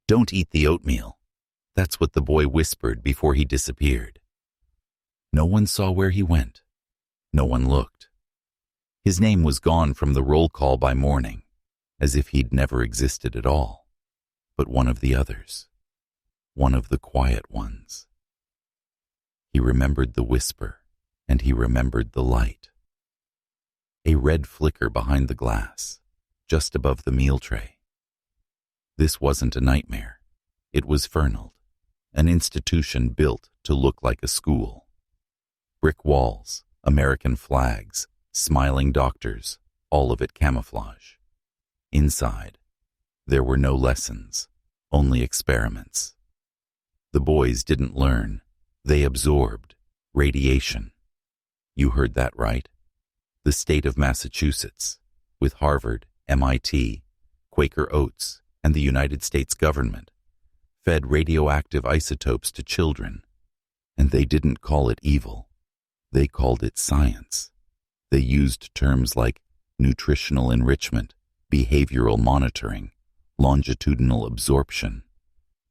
"Don't eat the oatmeal." That's what the boy whispered before he disappeared. No one saw where he went. No one looked. His name was gone from the roll call by morning, as if he'd never existed at all. But one of the others, one of the quiet ones. He remembered the whisper, and he remembered the light. A red flicker behind the glass, just above the meal tray. This wasn't a nightmare. It was Fernald, an institution built to look like a school. Brick walls, American flags, smiling doctors, all of it camouflage. Inside, there were no lessons, only experiments. The boys didn't learn, they absorbed radiation. You heard that right. The state of Massachusetts, with Harvard, MIT, Quaker Oats, and the United States government, fed radioactive isotopes to children, and they didn't call it evil. They called it science. They used terms like nutritional enrichment, behavioral monitoring, longitudinal absorption.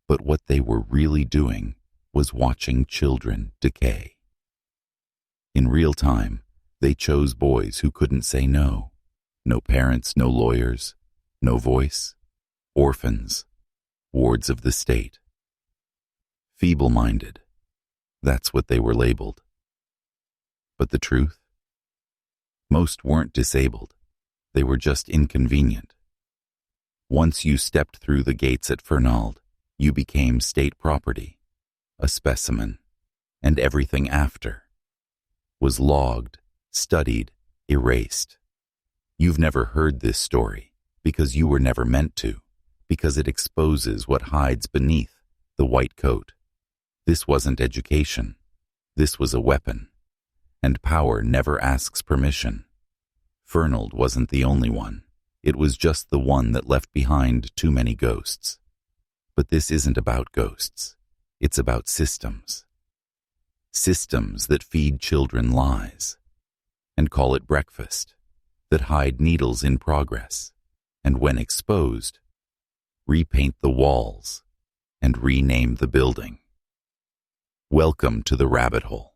But what they were really doing was watching children decay. In real time, they chose boys who couldn't say no. No parents, no lawyers, no voice. Orphans, wards of the state. Feeble-minded. That's what they were labeled. But the truth? Most weren't disabled. They were just inconvenient. Once you stepped through the gates at Fernald, you became state property, a specimen, and everything after was logged, studied, erased. You've never heard this story because you were never meant to, because it exposes what hides beneath the white coat. This wasn't education. This was a weapon. And power never asks permission. Fernald wasn't the only one. It was just the one that left behind too many ghosts. But this isn't about ghosts. It's about systems. Systems that feed children lies and call it breakfast, that hide needles in progress, and when exposed, repaint the walls and rename the building. Welcome to the rabbit hole.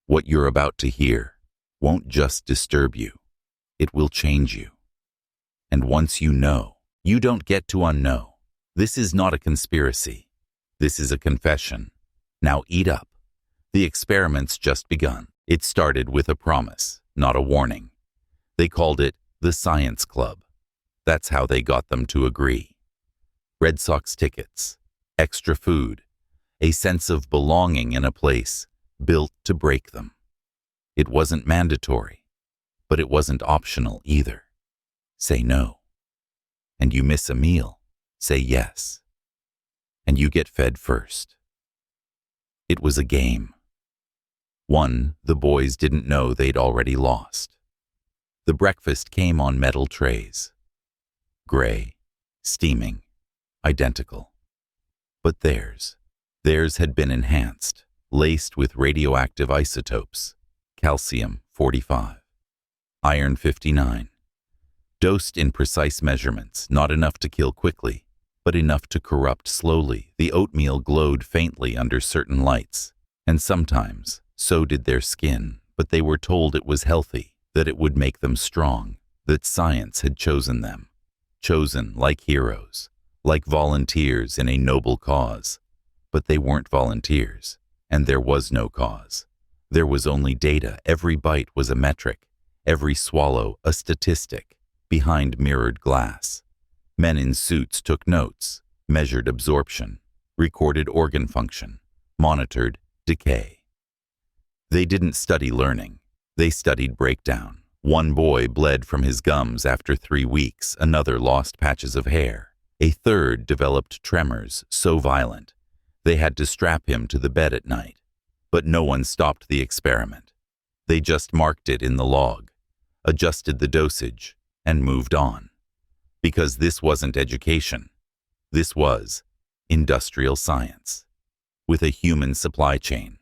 What you're about to hear won't just disturb you, it will change you. And once you know, you don't get to unknow. This is not a conspiracy. This is a confession. Now eat up. The experiment's just begun. It started with a promise, not a warning. They called it the Science Club. That's how they got them to agree. Red Sox tickets, extra food, a sense of belonging in a place built to break them. It wasn't mandatory, but it wasn't optional either. Say no. And you miss a meal, say yes. And you get fed first. It was a game. One the boys didn't know they'd already lost. The breakfast came on metal trays. Gray, steaming, identical. But theirs had been enhanced, laced with radioactive isotopes, calcium-45, iron-59, dosed in precise measurements, not enough to kill quickly, but enough to corrupt slowly. The oatmeal glowed faintly under certain lights, and sometimes so did their skin, but they were told it was healthy, that it would make them strong, that science had chosen them, chosen like heroes, like volunteers in a noble cause. But they weren't volunteers, and there was no cause. There was only data. Every bite was a metric, every swallow a statistic, behind mirrored glass. Men in suits took notes, measured absorption, recorded organ function, monitored decay. They didn't study learning. They studied breakdown. One boy bled from his gums after 3 weeks. Another lost patches of hair. A third developed tremors so violent they had to strap him to the bed at night. But no one stopped the experiment. They just marked it in the log, adjusted the dosage, and moved on. Because this wasn't education. This was industrial science, with a human supply chain.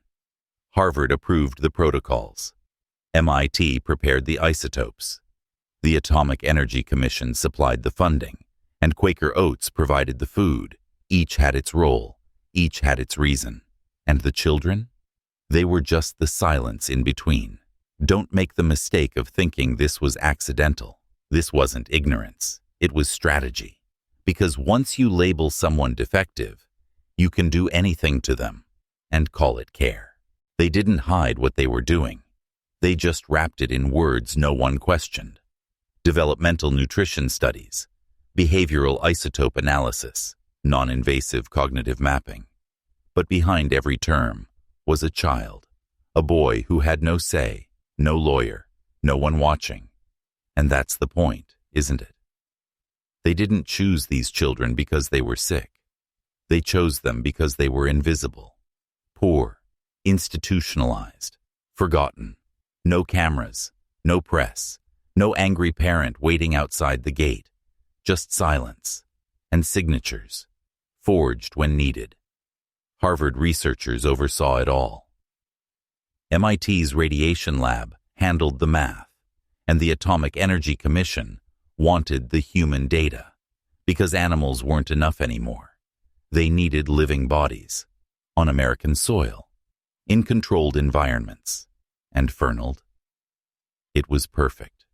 Harvard approved the protocols. MIT prepared the isotopes. The Atomic Energy Commission supplied the funding, And Quaker Oats provided the food. Each had its role. Each had its reason. And the children? They were just the silence in between. Don't make the mistake of thinking this was accidental. This wasn't ignorance. It was strategy. Because once you label someone defective, you can do anything to them and call it care. They didn't hide what they were doing. They just wrapped it in words no one questioned. Developmental nutrition studies, behavioral isotope analysis, non-invasive cognitive mapping. But behind every term was a child, a boy who had no say, no lawyer, no one watching. And that's the point, isn't it? They didn't choose these children because they were sick. They chose them because they were invisible, poor, institutionalized, forgotten. No cameras, no press, no angry parent waiting outside the gate, just silence and signatures, forged when needed. Harvard researchers oversaw it all. MIT's radiation lab handled the math, and the Atomic Energy Commission wanted the human data, because animals weren't enough anymore. They needed living bodies, on American soil, in controlled environments. And Fernald? It was perfect.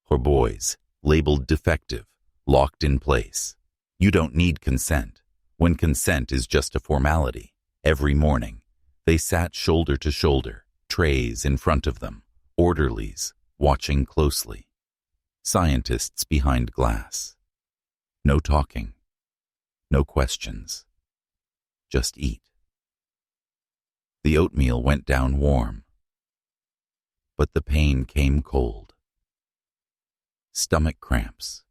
For boys, labeled defective, locked in place. You don't need consent, when consent is just a formality. Every morning, they sat shoulder to shoulder, trays in front of them, orderlies, watching closely. Scientists behind glass. No talking. No questions. Just eat. The oatmeal went down warm. But the pain came cold. Stomach cramps.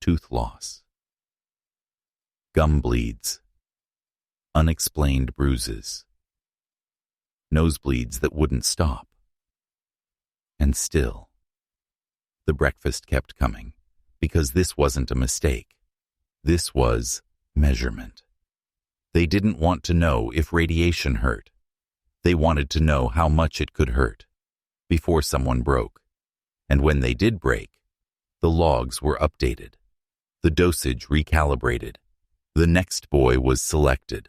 Tooth loss. Gum bleeds. Unexplained bruises. Nosebleeds that wouldn't stop. And still, the breakfast kept coming, because this wasn't a mistake. This was measurement. They didn't want to know if radiation hurt. They wanted to know how much it could hurt before someone broke. And when they did break, the logs were updated, the dosage recalibrated. The next boy was selected.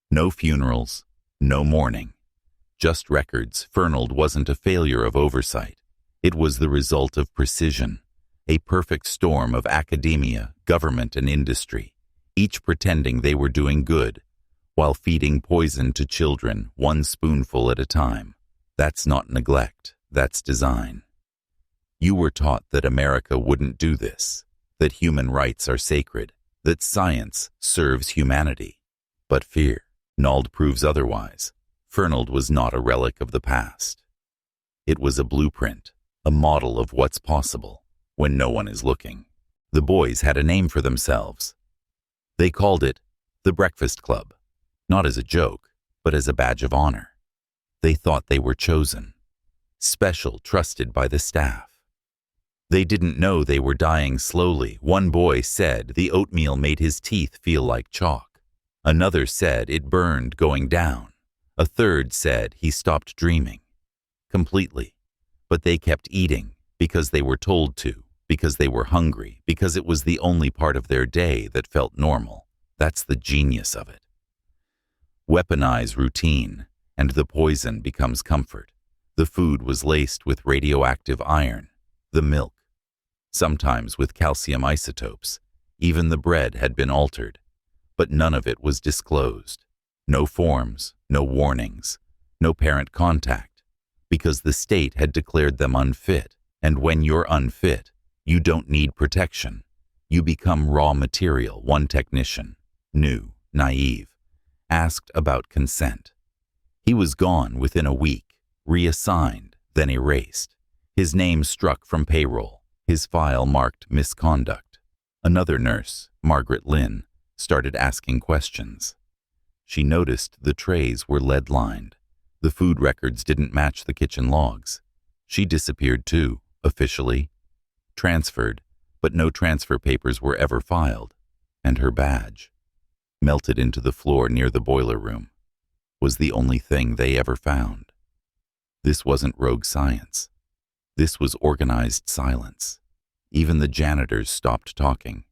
No funerals, no mourning. Just records. Fernald wasn't a failure of oversight. It was the result of precision, a perfect storm of academia, government, and industry, each pretending they were doing good, while feeding poison to children, one spoonful at a time. That's not neglect, that's design. You were taught that America wouldn't do this, that human rights are sacred, that science serves humanity. But fear, Nald proves otherwise. Fernald was not a relic of the past. It was a blueprint, a model of what's possible when no one is looking. The boys had a name for themselves. They called it the Breakfast Club, not as a joke, but as a badge of honor. They thought they were chosen, special, trusted by the staff. They didn't know they were dying slowly. One boy said the oatmeal made his teeth feel like chalk. Another said it burned going down. A third said he stopped dreaming. Completely. But they kept eating because they were told to, because they were hungry, because it was the only part of their day that felt normal. That's the genius of it. Weaponize routine, and the poison becomes comfort. The food was laced with radioactive iron, the milk, sometimes with calcium isotopes. Even the bread had been altered, but none of it was disclosed. No forms, no warnings, no parent contact, because the state had declared them unfit. And when you're unfit, you don't need protection. You become raw material. One technician, new, naive, asked about consent. He was gone within a week, reassigned, then erased. His name struck from payroll, his file marked misconduct. Another nurse, Margaret Lynn, started asking questions. She noticed the trays were lead-lined. The food records didn't match the kitchen logs. She disappeared too, officially. Transferred, but no transfer papers were ever filed. And her badge, melted into the floor near the boiler room, was the only thing they ever found. This wasn't rogue science. This was organized silence. Even the janitors stopped talking,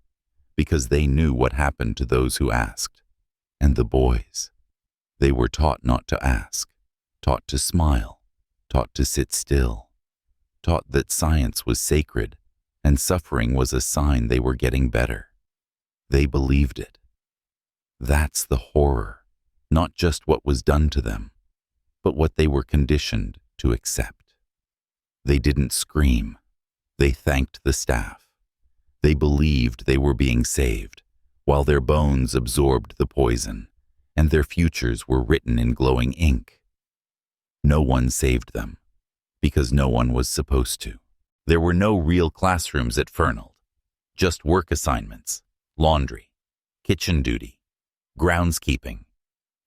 because they knew what happened to those who asked. And the boys, they were taught not to ask, taught to smile, taught to sit still, taught that science was sacred and suffering was a sign they were getting better. They believed it. That's the horror, not just what was done to them, but what they were conditioned to accept. They didn't scream. They thanked the staff. They believed they were being saved, while their bones absorbed the poison, and their futures were written in glowing ink. No one saved them, because no one was supposed to. There were no real classrooms at Fernald, just work assignments, laundry, kitchen duty, groundskeeping,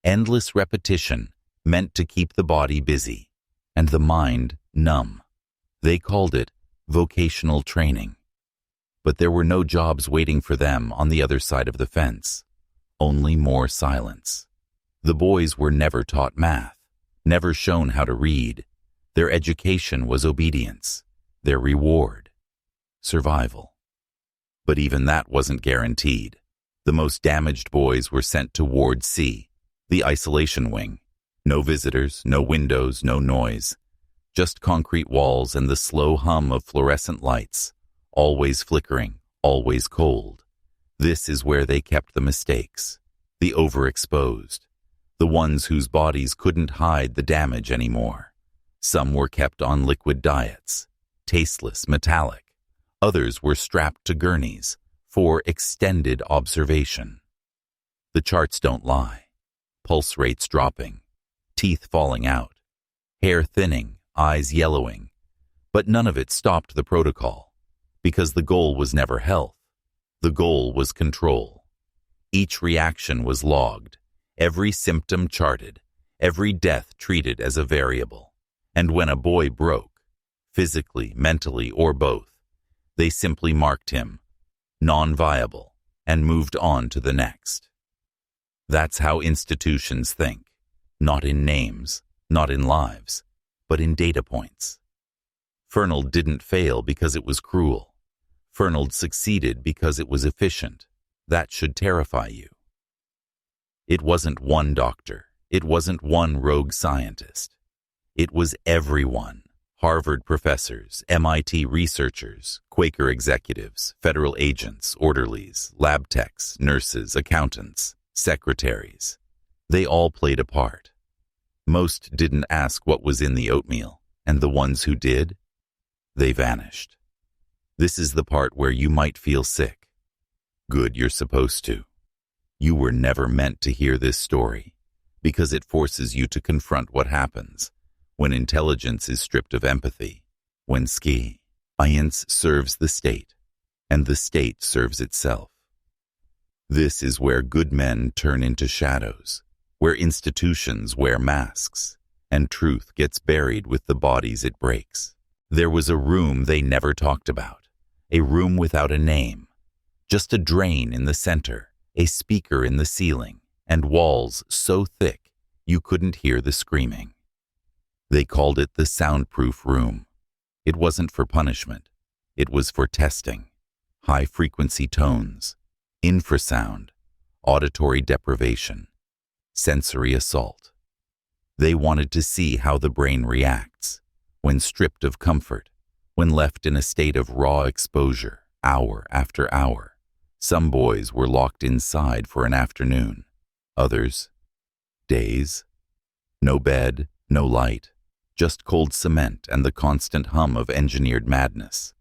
endless repetition meant to keep the body busy and the mind numb. They called it vocational training. But there were no jobs waiting for them on the other side of the fence, only more silence. The boys were never taught math, never shown how to read. Their education was obedience, their reward, survival. But even that wasn't guaranteed. The most damaged boys were sent to Ward C, the isolation wing. No visitors, no windows, no noise. Just concrete walls and the slow hum of fluorescent lights, always flickering, always cold. This is where they kept the mistakes, the overexposed, the ones whose bodies couldn't hide the damage anymore. Some were kept on liquid diets, tasteless, metallic. Others were strapped to gurneys for extended observation. The charts don't lie. Pulse rates dropping, teeth falling out, hair thinning, eyes yellowing. But none of it stopped the protocol, because the goal was never health. The goal was control. Each reaction was logged, every symptom charted, every death treated as a variable. And when a boy broke, physically, mentally, or both, they simply marked him non-viable and moved on to the next. That's how institutions think, not in names, not in lives, but in data points. Fernald didn't fail because it was cruel. Fernald succeeded because it was efficient. That should terrify you. It wasn't one doctor. It wasn't one rogue scientist. It was everyone. Harvard professors, MIT researchers, Quaker executives, federal agents, orderlies, lab techs, nurses, accountants, secretaries. They all played a part. Most didn't ask what was in the oatmeal, and the ones who did, they vanished. This is the part where you might feel sick. Good, you're supposed to. You were never meant to hear this story, because it forces you to confront what happens when intelligence is stripped of empathy, when science serves the state, and the state serves itself. This is where good men turn into shadows, where institutions wear masks, and truth gets buried with the bodies it breaks. There was a room they never talked about, a room without a name, just a drain in the center, a speaker in the ceiling, and walls so thick you couldn't hear the screaming. They called it the soundproof room. It wasn't for punishment. It was for testing. High-frequency tones, infrasound, auditory deprivation, sensory assault. They wanted to see how the brain reacts when stripped of comfort, when left in a state of raw exposure, hour after hour. Some boys were locked inside for an afternoon. Others, days. No bed, no light. Just cold cement and the constant hum of engineered madness.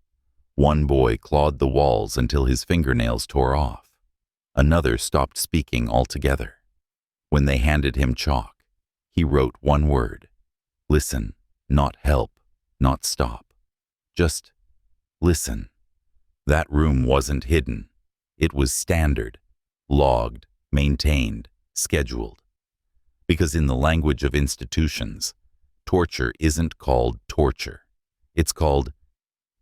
One boy clawed the walls until his fingernails tore off. Another stopped speaking altogether. When they handed him chalk, he wrote one word: listen, not help, not stop. Just listen. That room wasn't hidden. It was standard, logged, maintained, scheduled. Because in the language of institutions, torture isn't called torture. It's called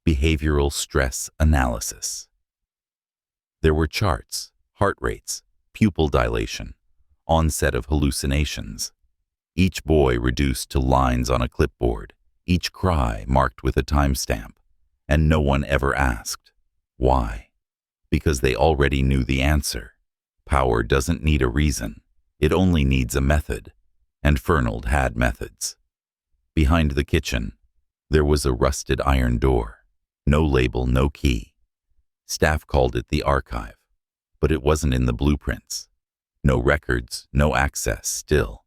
behavioral stress analysis. There were charts, heart rates, pupil dilation, onset of hallucinations. Each boy reduced to lines on a clipboard, each cry marked with a timestamp, and no one ever asked, Why? Because they already knew the answer. Power doesn't need a reason. It only needs a method. And Fernald had methods. Behind the kitchen, there was a rusted iron door. No label, no key. Staff called it the archive, but it wasn't in the blueprints. No records, no access, still.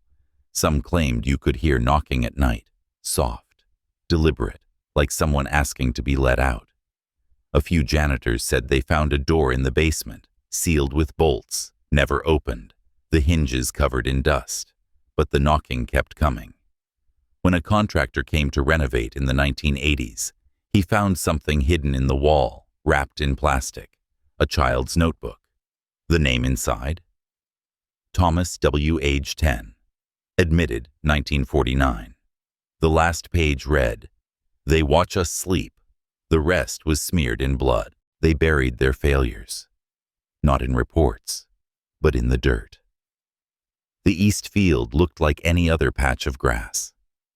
Some claimed you could hear knocking at night, soft, deliberate, like someone asking to be let out. A few janitors said they found a door in the basement, sealed with bolts, never opened, the hinges covered in dust, but the knocking kept coming. When a contractor came to renovate in the 1980s, he found something hidden in the wall, wrapped in plastic, a child's notebook. The name inside? Thomas W. age 10. Admitted 1949. The last page read, "They watch us sleep." The rest was smeared in blood. They buried their failures. Not in reports, but in the dirt. The east field looked like any other patch of grass.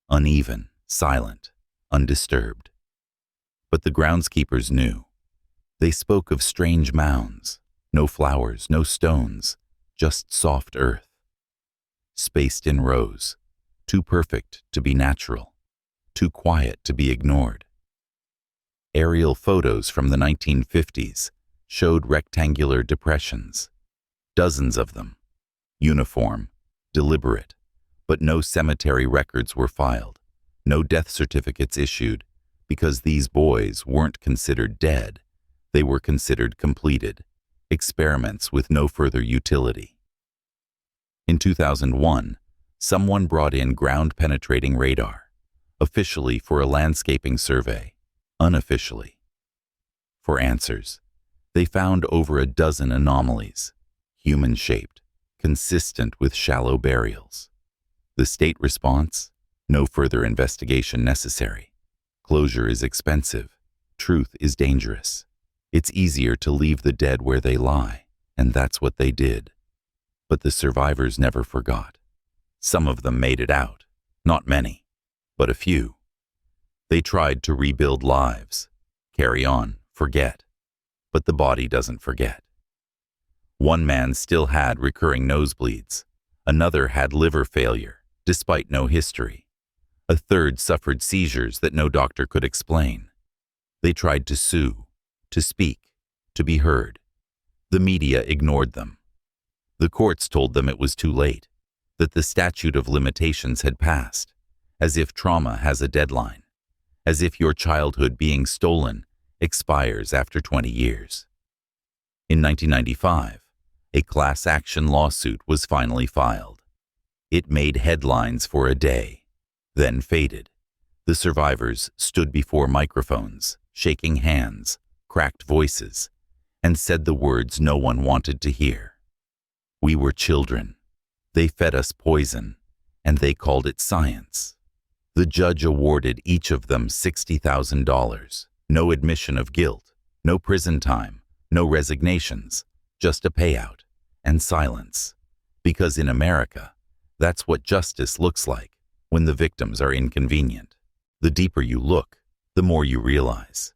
Uneven, silent, undisturbed. But the groundskeepers knew. They spoke of strange mounds, no flowers, no stones, just soft earth. Spaced in rows, too perfect to be natural, too quiet to be ignored. Aerial photos from the 1950s showed rectangular depressions, dozens of them, uniform, deliberate, but no cemetery records were filed, no death certificates issued, because these boys weren't considered dead. They were considered completed, experiments with no further utility. In 2001, someone brought in ground-penetrating radar, officially for a landscaping survey, unofficially. For answers, they found over a dozen anomalies, human-shaped, consistent with shallow burials. The state response? No further investigation necessary. Closure is expensive. Truth is dangerous. It's easier to leave the dead where they lie, and that's what they did. But the survivors never forgot. Some of them made it out, not many, but a few. They tried to rebuild lives, carry on, forget, but the body doesn't forget. One man still had recurring nosebleeds. Another had liver failure, despite no history. A third suffered seizures that no doctor could explain. They tried to sue, to speak, to be heard. The media ignored them. The courts told them it was too late, that the statute of limitations had passed, as if trauma has a deadline, as if your childhood being stolen expires after 20 years. In 1995, a class action lawsuit was finally filed. It made headlines for a day, then faded. The survivors stood before microphones, shaking hands, cracked voices, and said the words no one wanted to hear. We were children. They fed us poison, and they called it science. The judge awarded each of them $60,000. No admission of guilt, no prison time, no resignations, just a payout and silence. Because in America, that's what justice looks like when the victims are inconvenient. The deeper you look, the more you realize.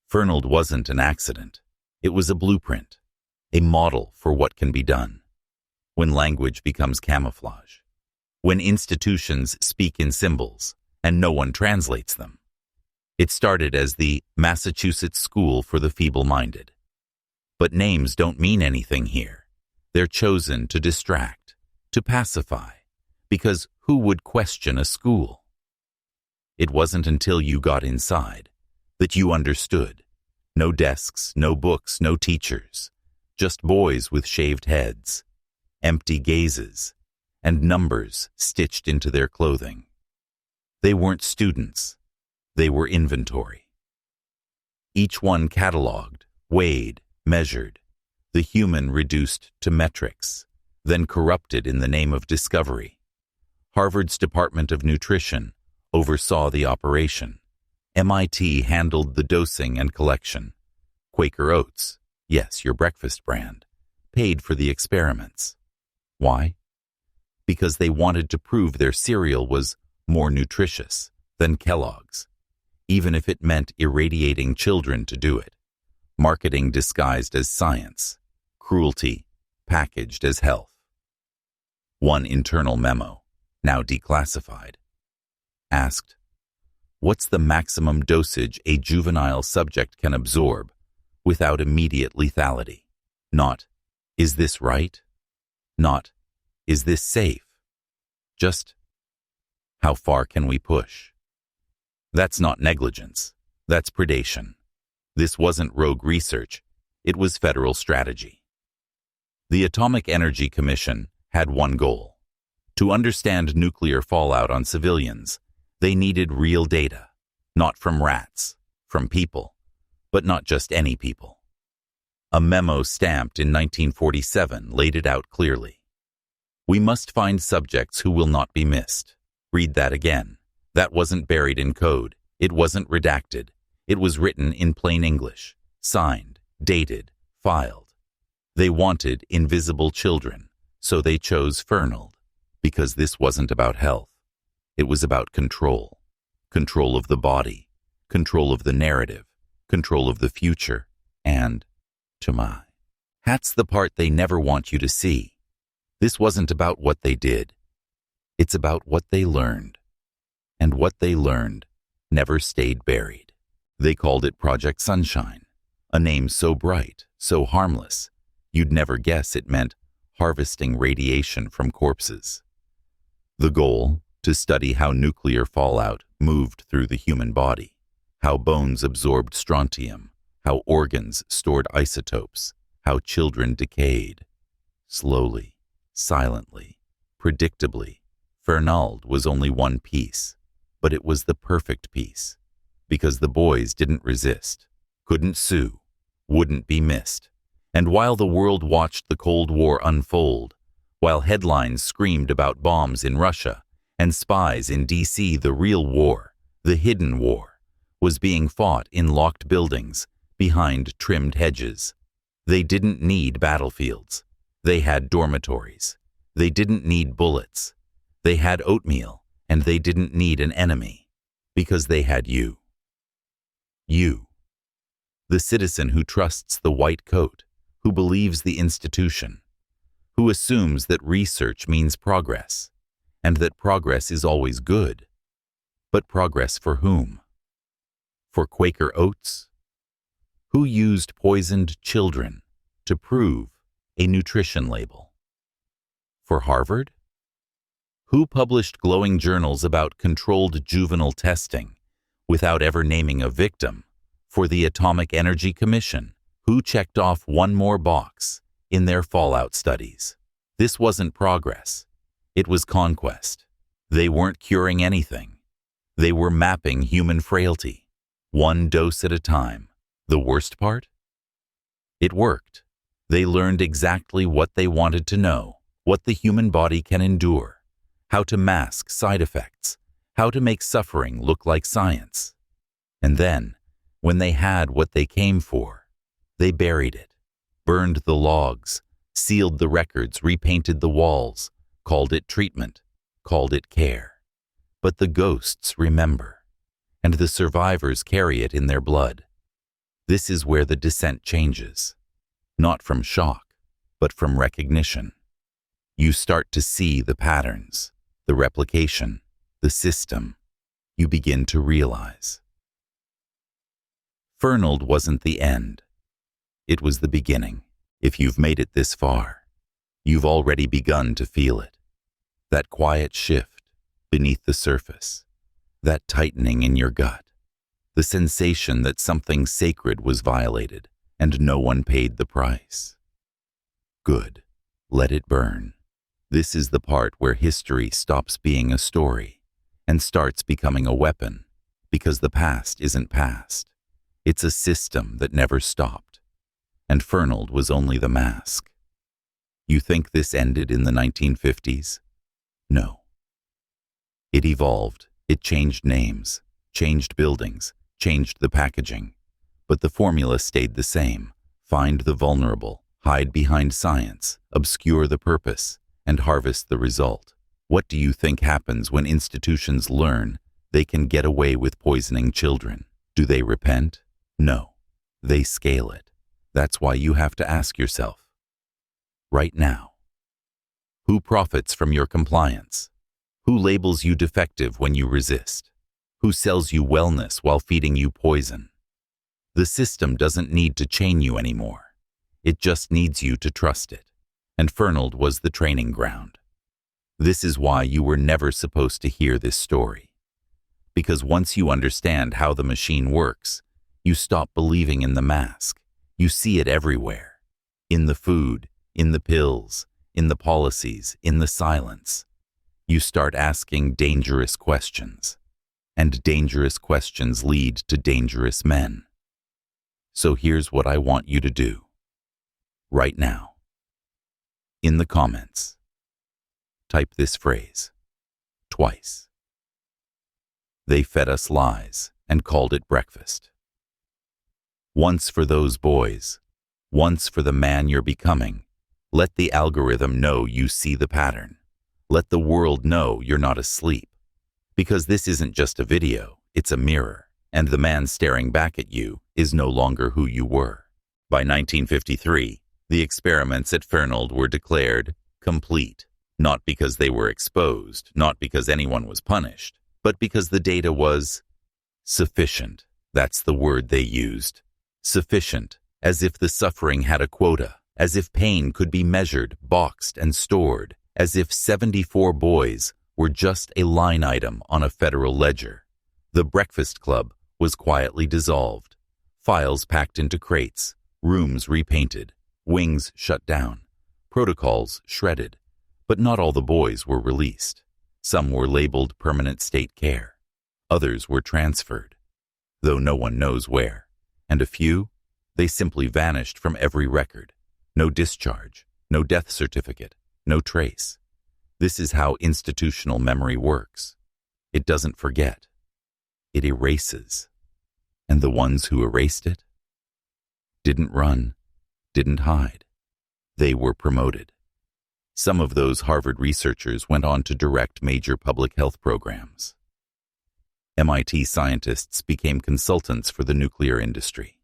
Fernald wasn't an accident. It was a blueprint, a model for what can be done. When language becomes camouflage, when institutions speak in symbols and no one translates them. It started as the Massachusetts School for the Feeble-Minded. But names don't mean anything here. They're chosen to distract, to pacify, because who would question a school? It wasn't until you got inside that you understood. No desks, no books, no teachers, just boys with shaved heads, empty gazes, and numbers stitched into their clothing. They weren't students. They were inventory. Each one cataloged, weighed, measured, the human reduced to metrics, then corrupted in the name of discovery. Harvard's Department of Nutrition oversaw the operation. MIT handled the dosing and collection. Quaker Oats, yes, your breakfast brand, paid for the experiments. Why? Because they wanted to prove their cereal was more nutritious than Kellogg's, even if it meant irradiating children to do it. marketing disguised as science, cruelty packaged as health. One internal memo, now declassified, asked, "What's the maximum dosage a juvenile subject can absorb without immediate lethality?" Not, "Is this right?" Not, "Is this safe?" Just, "How far can we push?" That's not negligence. That's predation. This wasn't rogue research. It was federal strategy. The Atomic Energy Commission had one goal: to understand nuclear fallout on civilians. They needed real data, not from rats, from people, but not just any people. A memo stamped in 1947 laid it out clearly. "We must find subjects who will not be missed." Read that again. That wasn't buried in code. It wasn't redacted. It was written in plain English, signed, dated, filed. They wanted invisible children, so they chose Fernald, because this wasn't about health. It was about control. Control of the body, control of the narrative, control of the future, and, to my, that's the part they never want you to see. This wasn't about what they did. It's about what they learned. And what they learned never stayed buried. They called it Project Sunshine, a name so bright, so harmless, you'd never guess it meant harvesting radiation from corpses. The goal, to study how nuclear fallout moved through the human body, how bones absorbed strontium, how organs stored isotopes, how children decayed. Slowly, silently, predictably, Fernald was only one piece, but it was the perfect piece, because the boys didn't resist, couldn't sue, wouldn't be missed. And while the world watched the Cold War unfold, while headlines screamed about bombs in Russia and spies in D.C., the real war, the hidden war, was being fought in locked buildings behind trimmed hedges. They didn't need battlefields. They had dormitories. They didn't need bullets. They had oatmeal, and they didn't need an enemy, because they had you. You. The citizen who trusts the white coat, who believes the institution, who assumes that research means progress, and that progress is always good. But progress for whom? For Quaker Oats? Who used poisoned children to prove a nutrition label? For Harvard? Who published glowing journals about controlled juvenile testing without ever naming a victim? For the Atomic Energy Commission, who checked off one more box in their fallout studies. This wasn't progress. It was conquest. They weren't curing anything. They were mapping human frailty, one dose at a time. The worst part? It worked. They learned exactly what they wanted to know, what the human body can endure, how to mask side effects, how to make suffering look like science. And then, when they had what they came for, they buried it, burned the logs, sealed the records, repainted the walls, called it treatment, called it care. But the ghosts remember, and the survivors carry it in their blood. This is where the descent changes, not from shock, but from recognition. You start to see the patterns, the replication, the system. You begin to realize. Fernald wasn't the end. It was the beginning. If you've made it this far, you've already begun to feel it. That quiet shift beneath the surface, that tightening in your gut, the sensation that something sacred was violated and no one paid the price. Good. Let it burn. This is the part where history stops being a story and starts becoming a weapon, because the past isn't past. It's a system that never stopped. And Fernald was only the mask. You think this ended in the 1950s? No. It evolved. It changed names, changed buildings, changed the packaging. But the formula stayed the same. Find the vulnerable, hide behind science, obscure the purpose, and harvest the result. What do you think happens when institutions learn they can get away with poisoning children? Do they repent? No. They scale it. That's why you have to ask yourself, right now, who profits from your compliance? Who labels you defective when you resist? Who sells you wellness while feeding you poison? The system doesn't need to chain you anymore. It just needs you to trust it. And Fernald was the training ground. This is why you were never supposed to hear this story. Because once you understand how the machine works, you stop believing in the mask. You see it everywhere. In the food, in the pills, in the policies, in the silence. You start asking dangerous questions. And dangerous questions lead to dangerous men. So here's what I want you to do. Right now. In the comments. Type this phrase. Twice. They fed us lies and called it breakfast. Once for those boys. Once for the man you're becoming. Let the algorithm know you see the pattern. Let the world know you're not asleep. Because this isn't just a video, it's a mirror, and the man staring back at you is no longer who you were. By 1953, the experiments at Fernald were declared complete, not because they were exposed, not because anyone was punished, but because the data was sufficient. That's the word they used. Sufficient, as if the suffering had a quota, as if pain could be measured, boxed, and stored, as if 74 boys were just a line item on a federal ledger. The Breakfast Club was quietly dissolved, files packed into crates, rooms repainted, wings shut down, protocols shredded. But not all the boys were released. Some were labeled permanent state care. Others were transferred, though no one knows where. And a few, they simply vanished from every record. No discharge, no death certificate, no trace. This is how institutional memory works. It doesn't forget. It erases. And the ones who erased it didn't run, didn't hide. They were promoted. Some of those Harvard researchers went on to direct major public health programs. MIT scientists became consultants for the nuclear industry.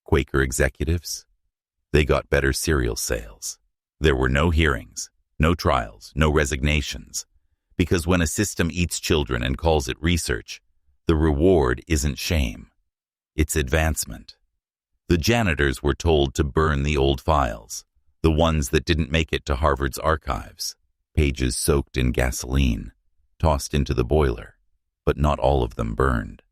Quaker executives, they got better cereal sales. There were no hearings, no trials, no resignations, because when a system eats children and calls it research, the reward isn't shame, it's advancement. The janitors were told to burn the old files, the ones that didn't make it to Harvard's archives, pages soaked in gasoline, tossed into the boiler, but not all of them burned.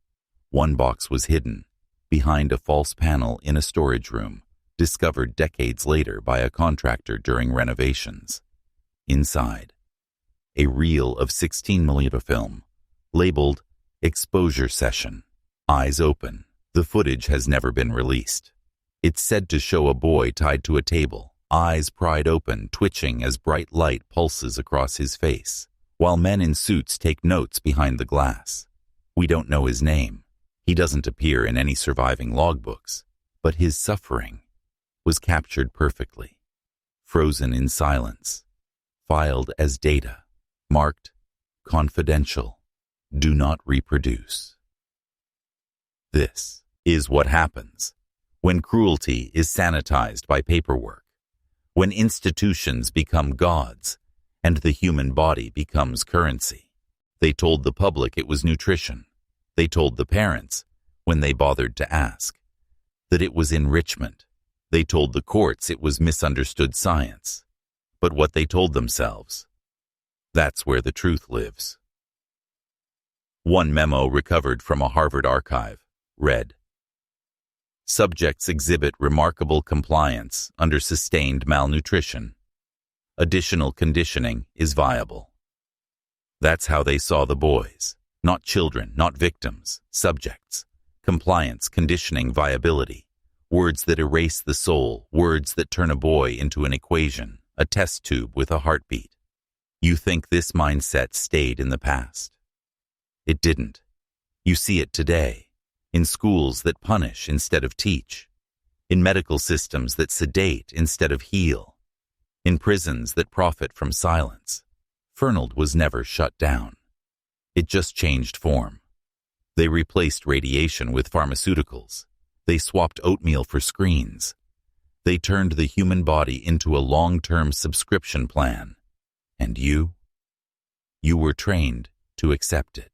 One box was hidden, behind a false panel in a storage room, discovered decades later by a contractor during renovations. Inside, a reel of 16mm film, labeled Exposure Session, eyes open. The footage has never been released. It's said to show a boy tied to a table, eyes pried open, twitching as bright light pulses across his face, while men in suits take notes behind the glass. We don't know his name. He doesn't appear in any surviving logbooks, but his suffering was captured perfectly, frozen in silence, filed as data, marked confidential, do not reproduce. This is what happens when cruelty is sanitized by paperwork, when institutions become gods and the human body becomes currency. They told the public it was nutrition. They told the parents, when they bothered to ask, that it was enrichment. They told the courts it was misunderstood science. But what they told themselves, that's where the truth lives. One memo recovered from a Harvard archive read, "Subjects exhibit remarkable compliance under sustained malnutrition. Additional conditioning is viable." That's how they saw the boys. Not children, not victims, subjects. Compliance, conditioning, viability. Words that erase the soul, words that turn a boy into an equation, a test tube with a heartbeat. You think this mindset stayed in the past? It didn't. You see it today, in schools that punish instead of teach, in medical systems that sedate instead of heal, in prisons that profit from silence. Fernald was never shut down. It just changed form. They replaced radiation with pharmaceuticals. They swapped oatmeal for screens. They turned the human body into a long-term subscription plan. And you were trained to accept it,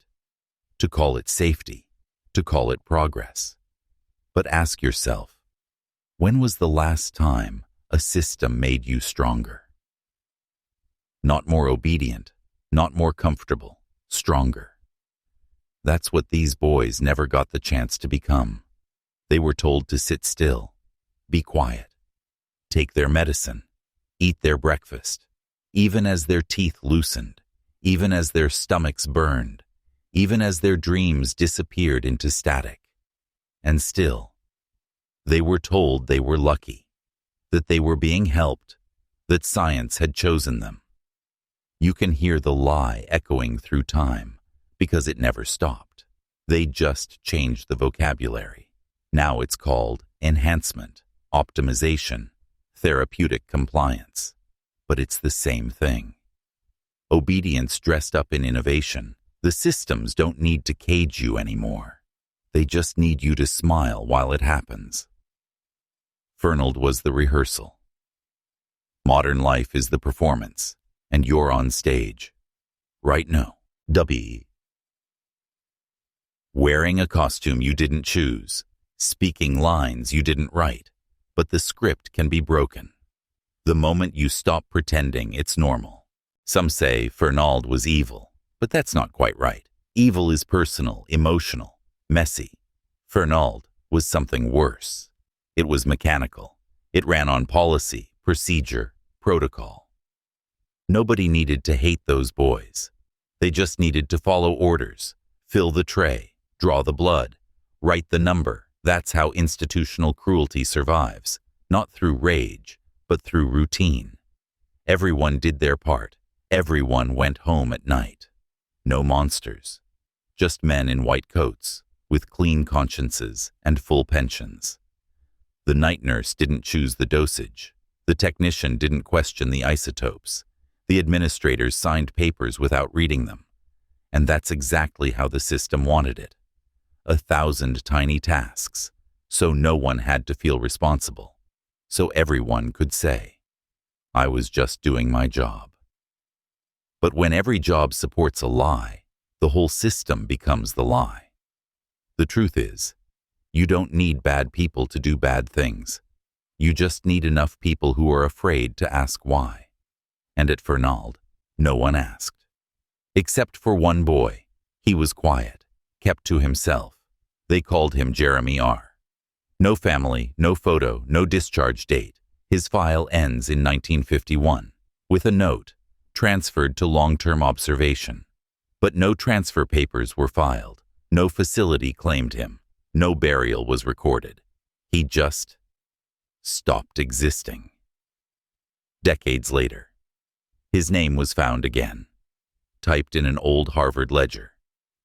to call it safety, to call it progress. But ask yourself, when was the last time a system made you stronger? Not more obedient, not more comfortable, stronger. That's what these boys never got the chance to become. They were told to sit still, be quiet, take their medicine, eat their breakfast, even as their teeth loosened, even as their stomachs burned, even as their dreams disappeared into static. And still, they were told they were lucky, that they were being helped, that science had chosen them. You can hear the lie echoing through time, because it never stopped. They just changed the vocabulary. Now it's called enhancement, optimization, therapeutic compliance. But it's the same thing. Obedience dressed up in innovation. The systems don't need to cage you anymore. They just need you to smile while it happens. Fernald was the rehearsal. Modern life is the performance, and you're on stage. Right now. Wearing a costume you didn't choose, speaking lines you didn't write, but the script can be broken. The moment you stop pretending it's normal. Some say Fernald was evil, but that's not quite right. Evil is personal, emotional, messy. Fernald was something worse. It was mechanical. It ran on policy, procedure, protocol. Nobody needed to hate those boys. They just needed to follow orders, fill the tray, draw the blood, write the number. That's how institutional cruelty survives, not through rage, but through routine. Everyone did their part. Everyone went home at night. No monsters. Just men in white coats, with clean consciences and full pensions. The night nurse didn't choose the dosage. The technician didn't question the isotopes. The administrators signed papers without reading them. And that's exactly how the system wanted it. 1,000 tiny tasks, so no one had to feel responsible. So everyone could say, I was just doing my job. But when every job supports a lie, the whole system becomes the lie. The truth is, you don't need bad people to do bad things. You just need enough people who are afraid to ask why. And at Fernald, no one asked. Except for one boy. He was quiet, kept to himself. They called him Jeremy R. No family, no photo, no discharge date. His file ends in 1951, with a note, transferred to long-term observation. But no transfer papers were filed. No facility claimed him. No burial was recorded. He just stopped existing. Decades later, his name was found again, typed in an old Harvard ledger.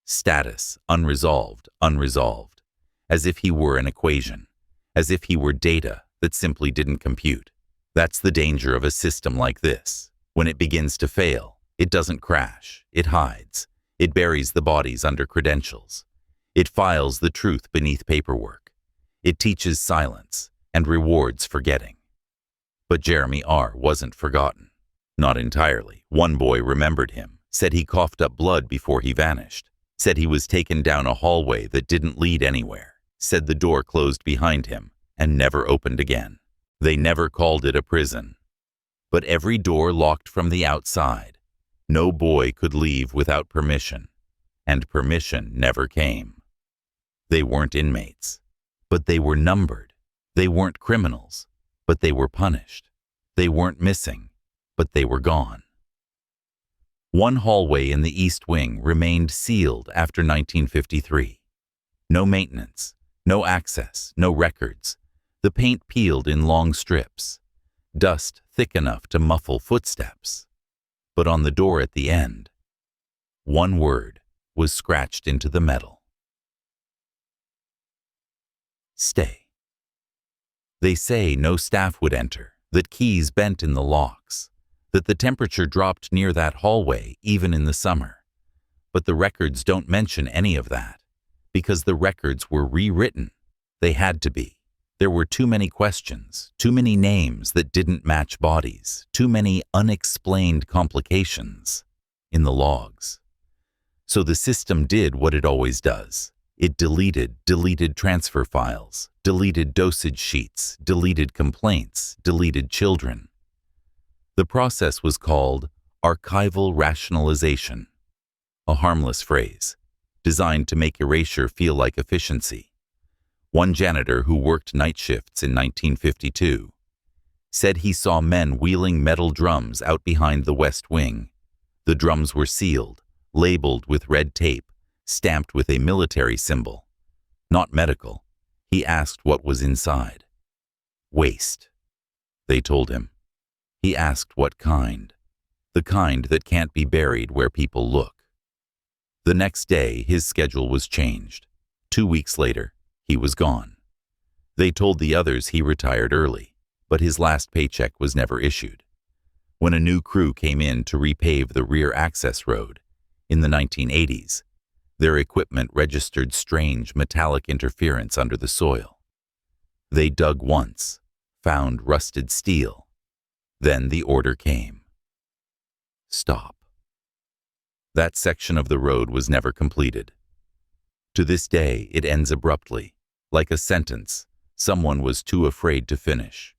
Status, unresolved, unresolved, as if he were an equation, as if he were data that simply didn't compute. That's the danger of a system like this. When it begins to fail, it doesn't crash, it hides. It buries the bodies under credentials. It files the truth beneath paperwork. It teaches silence and rewards forgetting. But Jeremy R. wasn't forgotten. Not entirely. One boy remembered him, said he coughed up blood before he vanished, said he was taken down a hallway that didn't lead anywhere, said the door closed behind him and never opened again. They never called it a prison. But every door locked from the outside. No boy could leave without permission, and permission never came. They weren't inmates, but they were numbered. They weren't criminals, but they were punished. They weren't missing, but they were gone. One hallway in the East Wing remained sealed after 1953. No maintenance, no access, no records. The paint peeled in long strips, dust thick enough to muffle footsteps. But on the door at the end, one word was scratched into the metal. Stay. They say no staff would enter, that keys bent in the locks, that the temperature dropped near that hallway even in the summer. But the records don't mention any of that, because the records were rewritten. They had to be. There were too many questions, too many names that didn't match bodies, too many unexplained complications in the logs. So the system did what it always does. It deleted transfer files, deleted dosage sheets, deleted complaints, deleted children. The process was called archival rationalization, a harmless phrase designed to make erasure feel like efficiency. One janitor who worked night shifts in 1952 said he saw men wheeling metal drums out behind the West Wing. The drums were sealed, labeled with red tape, stamped with a military symbol. Not medical. He asked what was inside. Waste, they told him. He asked what kind. The kind that can't be buried where people look. The next day, his schedule was changed. 2 weeks later, he was gone. They told the others he retired early, but his last paycheck was never issued. When a new crew came in to repave the rear access road in the 1980s, their equipment registered strange metallic interference under the soil. They dug once, found rusted steel. Then the order came. Stop. That section of the road was never completed. To this day, it ends abruptly, like a sentence someone was too afraid to finish.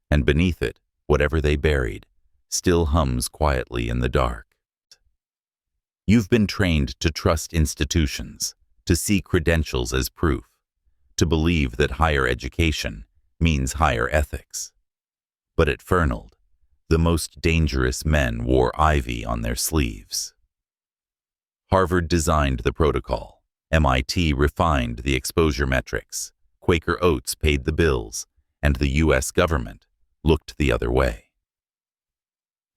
And beneath it, whatever they buried, still hums quietly in the dark. You've been trained to trust institutions, to see credentials as proof, to believe that higher education means higher ethics. But at Fernald, the most dangerous men wore ivy on their sleeves. Harvard designed the protocol. MIT refined the exposure metrics. Quaker Oats paid the bills, and the U.S. government looked the other way.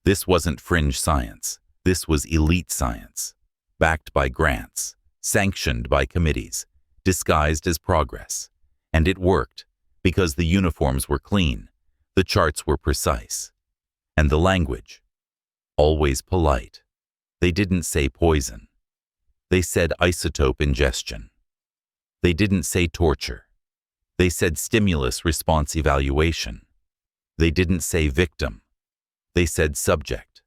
This wasn't fringe science. This was elite science, backed by grants, sanctioned by committees, disguised as progress. And it worked because the uniforms were clean, the charts were precise, and the language, always polite. They didn't say poison. They said isotope ingestion. They didn't say torture. They said stimulus response evaluation. They didn't say victim. They said subject.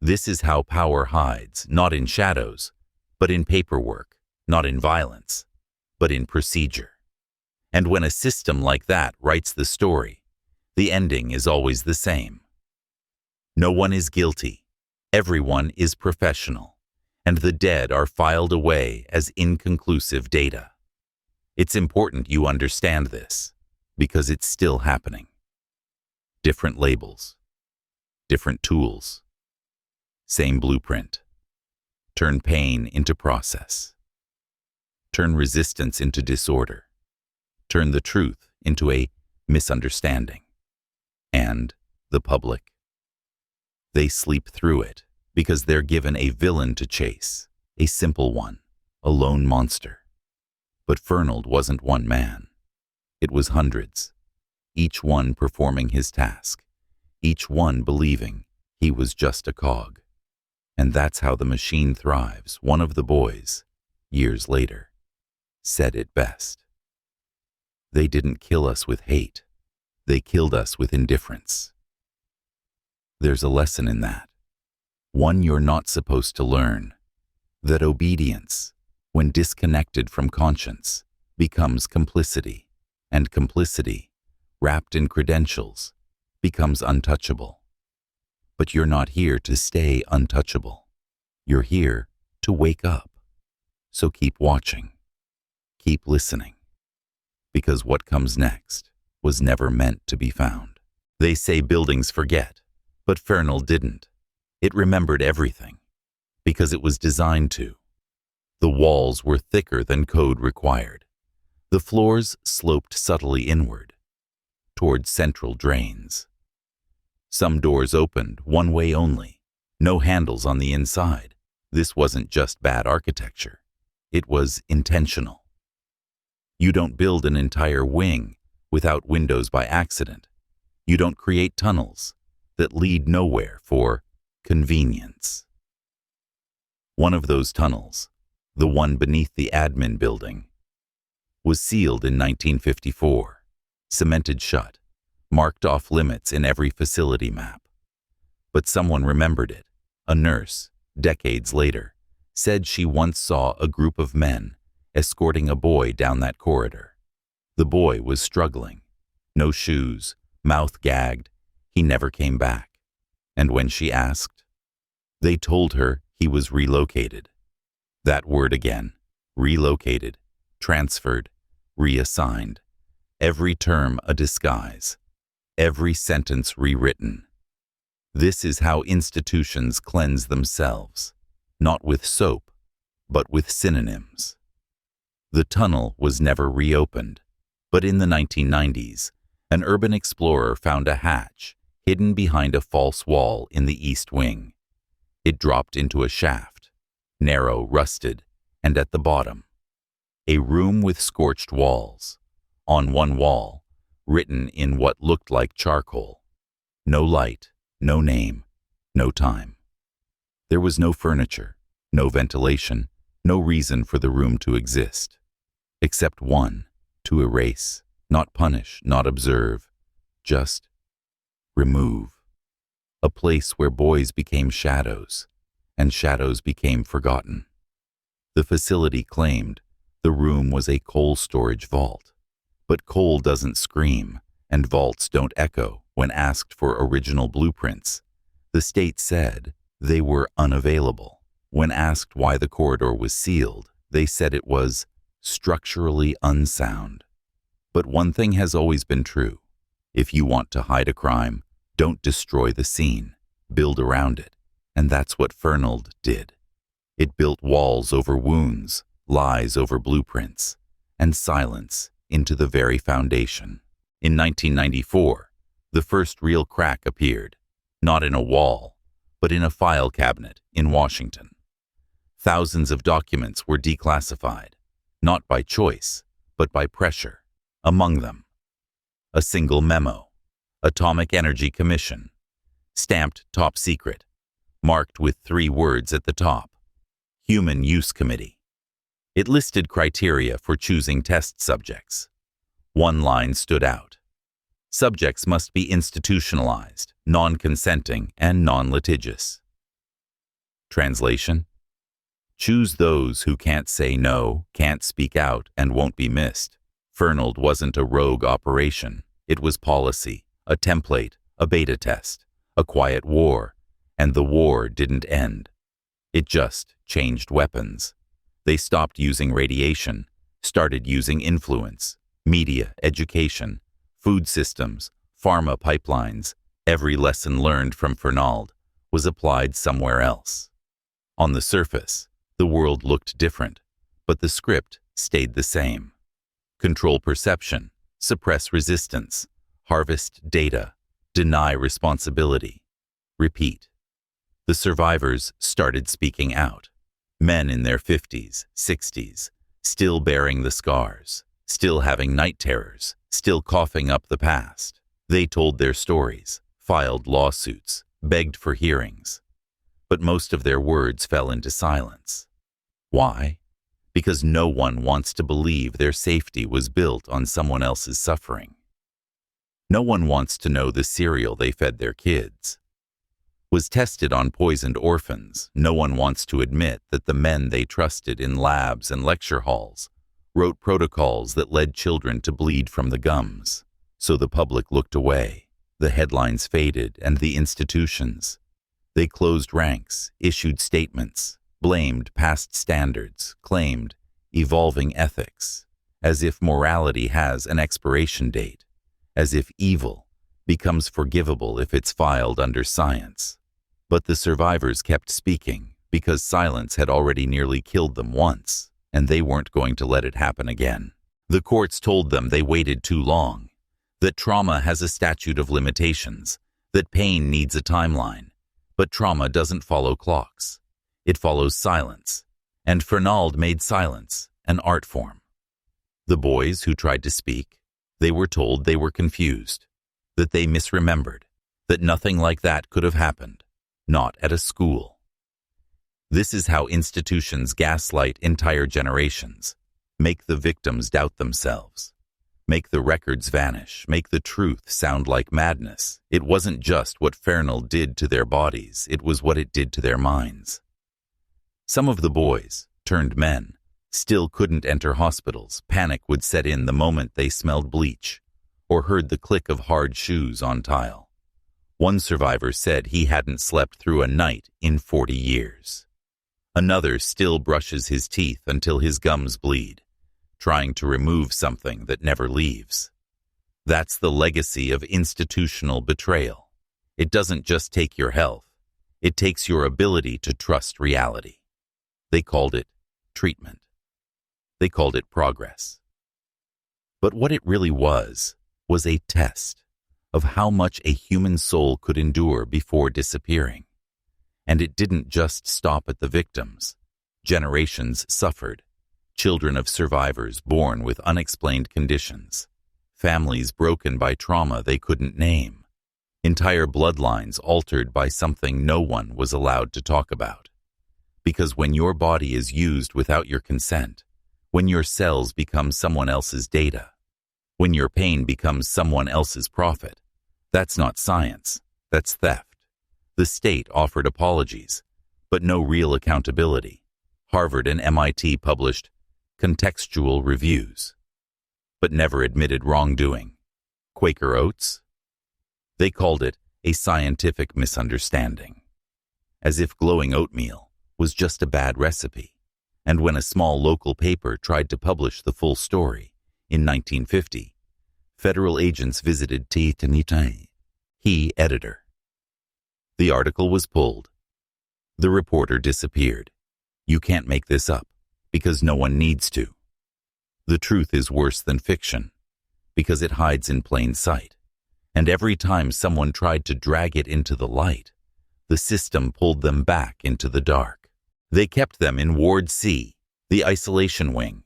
This is how power hides, not in shadows, but in paperwork, not in violence, but in procedure. And when a system like that writes the story, the ending is always the same. No one is guilty. Everyone is professional. And the dead are filed away as inconclusive data. It's important you understand this, because it's still happening. Different labels, different tools, same blueprint. Turn pain into process. Turn resistance into disorder. Turn the truth into a misunderstanding. And the public. They sleep through it. Because they're given a villain to chase, a simple one, a lone monster. But Fernald wasn't one man. It was hundreds, each one performing his task, each one believing he was just a cog. And that's how the machine thrives. One of the boys, years later, said it best. They didn't kill us with hate. They killed us with indifference. There's a lesson in that. One you're not supposed to learn, that obedience, when disconnected from conscience, becomes complicity, and complicity, wrapped in credentials, becomes untouchable. But you're not here to stay untouchable. You're here to wake up. So keep watching, keep listening, because what comes next was never meant to be found. They say buildings forget, but Fernald didn't. It remembered everything, because it was designed to. The walls were thicker than code required. The floors sloped subtly inward, toward central drains. Some doors opened one way only, no handles on the inside. This wasn't just bad architecture. It was intentional. You don't build an entire wing without windows by accident. You don't create tunnels that lead nowhere for convenience. One of those tunnels, the one beneath the admin building, was sealed in 1954. cemented shut, marked off limits in every facility map. But someone remembered it. A nurse, decades later, said she once saw a group of men escorting a boy down that corridor. The boy was struggling. No shoes, mouth gagged. He never came back. And when she asked, they told her he was relocated. That word again, relocated, transferred, reassigned. Every term a disguise. Every sentence rewritten. This is how institutions cleanse themselves, not with soap, but with synonyms. The tunnel was never reopened, but in the 1990s, an urban explorer found a hatch hidden behind a false wall in the east wing. It dropped into a shaft, narrow, rusted, and at the bottom, a room with scorched walls. On one wall, written in what looked like charcoal, no light, no name, no time. There was no furniture, no ventilation, no reason for the room to exist, except one, to erase, not punish, not observe, just remove. A place where boys became shadows, and shadows became forgotten. The facility claimed the room was a coal storage vault, but coal doesn't scream, and vaults don't echo when asked for original blueprints. The state said they were unavailable. When asked why the corridor was sealed, they said it was structurally unsound. But one thing has always been true. If you want to hide a crime, don't destroy the scene, build around it. And that's what Fernald did. It built walls over wounds, lies over blueprints, and silence into the very foundation. In 1994, the first real crack appeared, not in a wall, but in a file cabinet in Washington. Thousands of documents were declassified, not by choice, but by pressure. Among them, a single memo, Atomic Energy Commission, stamped top secret, marked with 3 words at the top, Human Use Committee. It listed criteria for choosing test subjects. One line stood out. Subjects must be institutionalized, non-consenting, and non-litigious. Translation: choose those who can't say no, can't speak out, and won't be missed. Fernald wasn't a rogue operation. It was policy, a template, a beta test, a quiet war, and the war didn't end. It just changed weapons. They stopped using radiation, started using influence, media, education, food systems, pharma pipelines. Every lesson learned from Fernald was applied somewhere else. On the surface, the world looked different, but the script stayed the same. Control perception, suppress resistance, harvest data, deny responsibility. Repeat. The survivors started speaking out. Men in their 50s, 60s, still bearing the scars, still having night terrors, still coughing up the past. They told their stories, filed lawsuits, begged for hearings. But most of their words fell into silence. Why? Because no one wants to believe their safety was built on someone else's suffering. No one wants to know the cereal they fed their kids was tested on poisoned orphans. No one wants to admit that the men they trusted in labs and lecture halls wrote protocols that led children to bleed from the gums. So the public looked away. The headlines faded, and the institutions. They closed ranks, issued statements, blamed past standards, claimed evolving ethics, as if morality has an expiration date, as if evil becomes forgivable if it's filed under science. But the survivors kept speaking because silence had already nearly killed them once, and they weren't going to let it happen again. The courts told them they waited too long, that trauma has a statute of limitations, that pain needs a timeline, but trauma doesn't follow clocks. It follows silence, and Fernald made silence an art form. The boys who tried to speak, they were told they were confused, that they misremembered, that nothing like that could have happened, not at a school. This is how institutions gaslight entire generations, make the victims doubt themselves, Make the records vanish, make the truth sound like madness. It wasn't just what Fernald did to their bodies, it was what it did to their minds. Some of the boys, turned men, still couldn't enter hospitals. Panic would set in the moment they smelled bleach or heard the click of hard shoes on tile. One survivor said he hadn't slept through a night in 40 years. Another still brushes his teeth until his gums bleed, trying to remove something that never leaves. That's the legacy of institutional betrayal. It doesn't just take your health, it takes your ability to trust reality. They called it treatment. They called it progress. But what it really was a test of how much a human soul could endure before disappearing. And it didn't just stop at the victims. Generations suffered. Children of survivors born with unexplained conditions. Families broken by trauma they couldn't name. Entire bloodlines altered by something no one was allowed to talk about. Because when your body is used without your consent, when your cells become someone else's data, when your pain becomes someone else's profit, that's not science, that's theft. The state offered apologies, but no real accountability. Harvard and MIT published contextual reviews, but never admitted wrongdoing. Quaker Oats? They called it a scientific misunderstanding, as if glowing oatmeal was just a bad recipe. And when a small local paper tried to publish the full story in 1950, federal agents visited he editor. The article was pulled. The reporter disappeared. You can't make this up, because no one needs to. The truth is worse than fiction, because it hides in plain sight. And every time someone tried to drag it into the light, the system pulled them back into the dark. They kept them in Ward C, the isolation wing.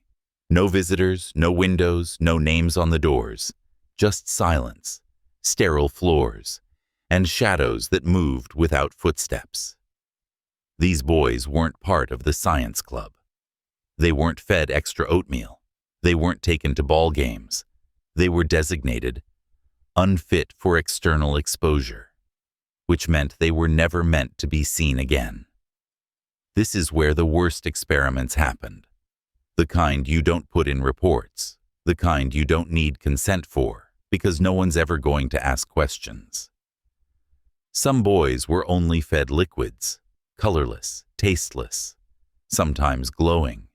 No visitors, no windows, no names on the doors. Just silence, sterile floors, and shadows that moved without footsteps. These boys weren't part of the science club. They weren't fed extra oatmeal. They weren't taken to ball games. They were designated unfit for external exposure, which meant they were never meant to be seen again. This is where the worst experiments happened. The kind you don't put in reports, the kind you don't need consent for, because no one's ever going to ask questions. Some boys were only fed liquids, colorless, tasteless, sometimes glowing.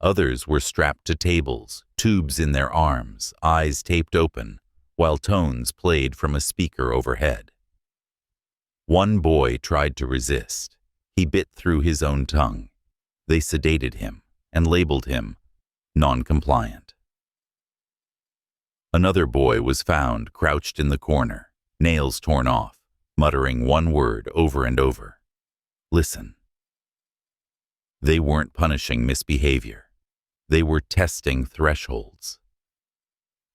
Others were strapped to tables, tubes in their arms, eyes taped open, while tones played from a speaker overhead. One boy tried to resist. He bit through his own tongue. They sedated him and labeled him non-compliant. Another boy was found crouched in the corner, nails torn off, muttering one word over and over. Listen. They weren't punishing misbehavior. They were testing thresholds.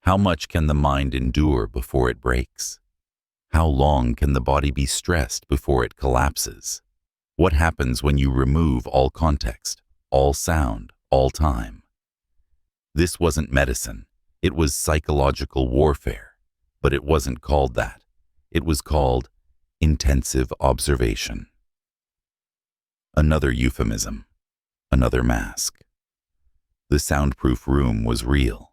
How much can the mind endure before it breaks? How long can the body be stressed before it collapses? What happens when you remove all context, all sound, all time? This wasn't medicine. It was psychological warfare, but it wasn't called that. It was called intensive observation. Another euphemism, another mask. The soundproof room was real.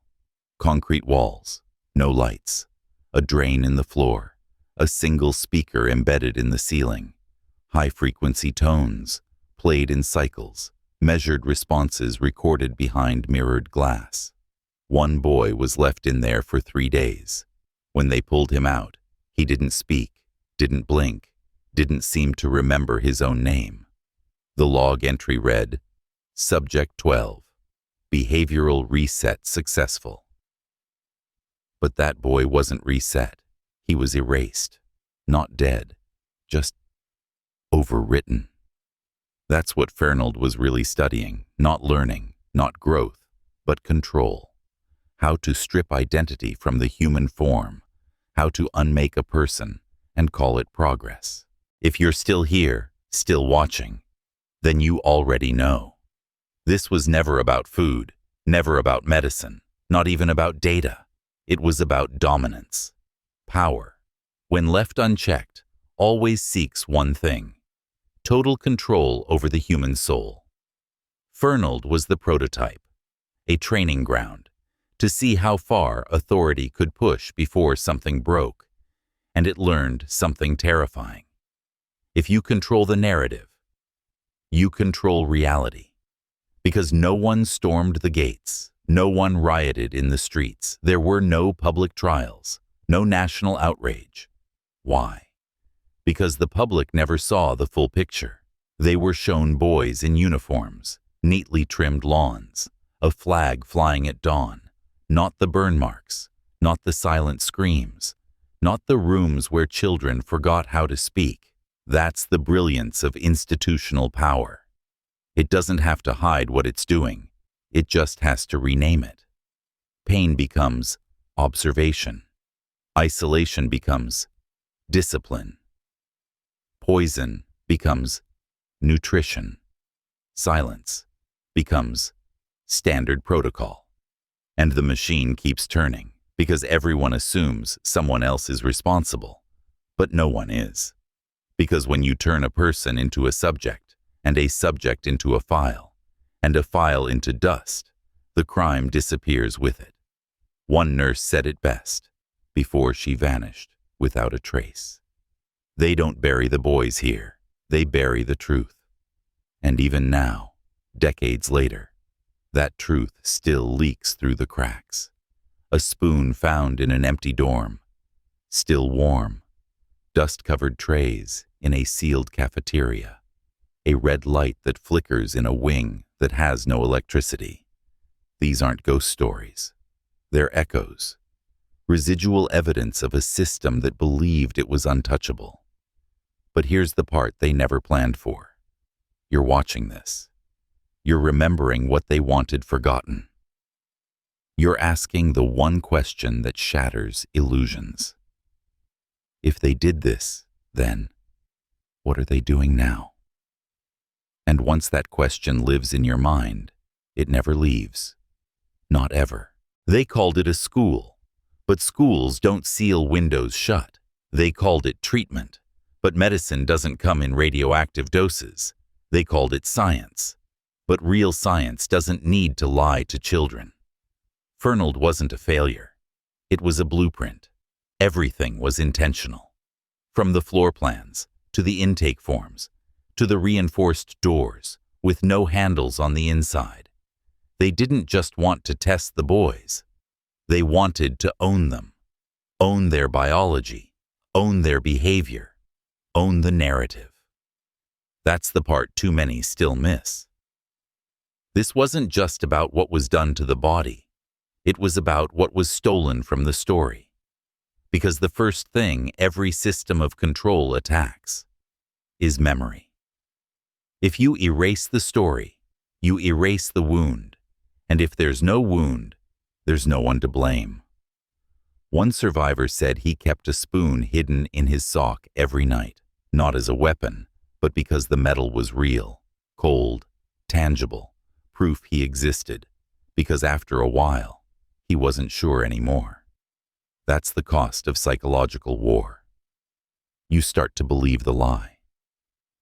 Concrete walls, no lights, a drain in the floor, a single speaker embedded in the ceiling, high-frequency tones, played in cycles, measured responses recorded behind mirrored glass. One boy was left in there for 3 days. When they pulled him out, he didn't speak, didn't blink, didn't seem to remember his own name. The log entry read, Subject 12, Behavioral Reset Successful. But that boy wasn't reset. He was erased, not dead, just overwritten. That's what Fernald was really studying, not learning, not growth, but control. How to strip identity from the human form, how to unmake a person and call it progress. If you're still here, still watching, then you already know. This was never about food, never about medicine, not even about data. It was about dominance. Power, when left unchecked, always seeks one thing: total control over the human soul. Fernald was the prototype, a training ground, to see how far authority could push before something broke, and it learned something terrifying. If you control the narrative, you control reality. Because no one stormed the gates, no one rioted in the streets, there were no public trials, no national outrage. Why? Because the public never saw the full picture. They were shown boys in uniforms, neatly trimmed lawns, a flag flying at dawn, not the burn marks, not the silent screams, not the rooms where children forgot how to speak. That's the brilliance of institutional power. It doesn't have to hide what it's doing. It just has to rename it. Pain becomes observation. Isolation becomes discipline. Poison becomes nutrition. Silence becomes standard protocol. And the machine keeps turning because everyone assumes someone else is responsible, but no one is. Because when you turn a person into a subject, and a subject into a file, and a file into dust, the crime disappears with it. One nurse said it best, before she vanished without a trace. They don't bury the boys here, they bury the truth. And even now, decades later, that truth still leaks through the cracks. A spoon found in an empty dorm, still warm. Dust-covered trays in a sealed cafeteria. A red light that flickers in a wing that has no electricity. These aren't ghost stories. They're echoes. Residual evidence of a system that believed it was untouchable. But here's the part they never planned for. You're watching this. You're remembering what they wanted forgotten. You're asking the one question that shatters illusions. If they did this, then what are they doing now? And once that question lives in your mind, it never leaves. Not ever. They called it a school, but schools don't seal windows shut. They called it treatment, but medicine doesn't come in radioactive doses. They called it science, but real science doesn't need to lie to children. Fernald wasn't a failure. It was a blueprint. Everything was intentional. From the floor plans, to the intake forms, to the reinforced doors, with no handles on the inside. They didn't just want to test the boys. They wanted to own them, own their biology, own their behavior, own the narrative. That's the part too many still miss. This wasn't just about what was done to the body. It was about what was stolen from the story. Because the first thing every system of control attacks is memory. If you erase the story, you erase the wound. And if there's no wound, there's no one to blame. One survivor said he kept a spoon hidden in his sock every night, not as a weapon, but because the metal was real, cold, tangible, proof he existed, because after a while, he wasn't sure anymore. That's the cost of psychological war. You start to believe the lie.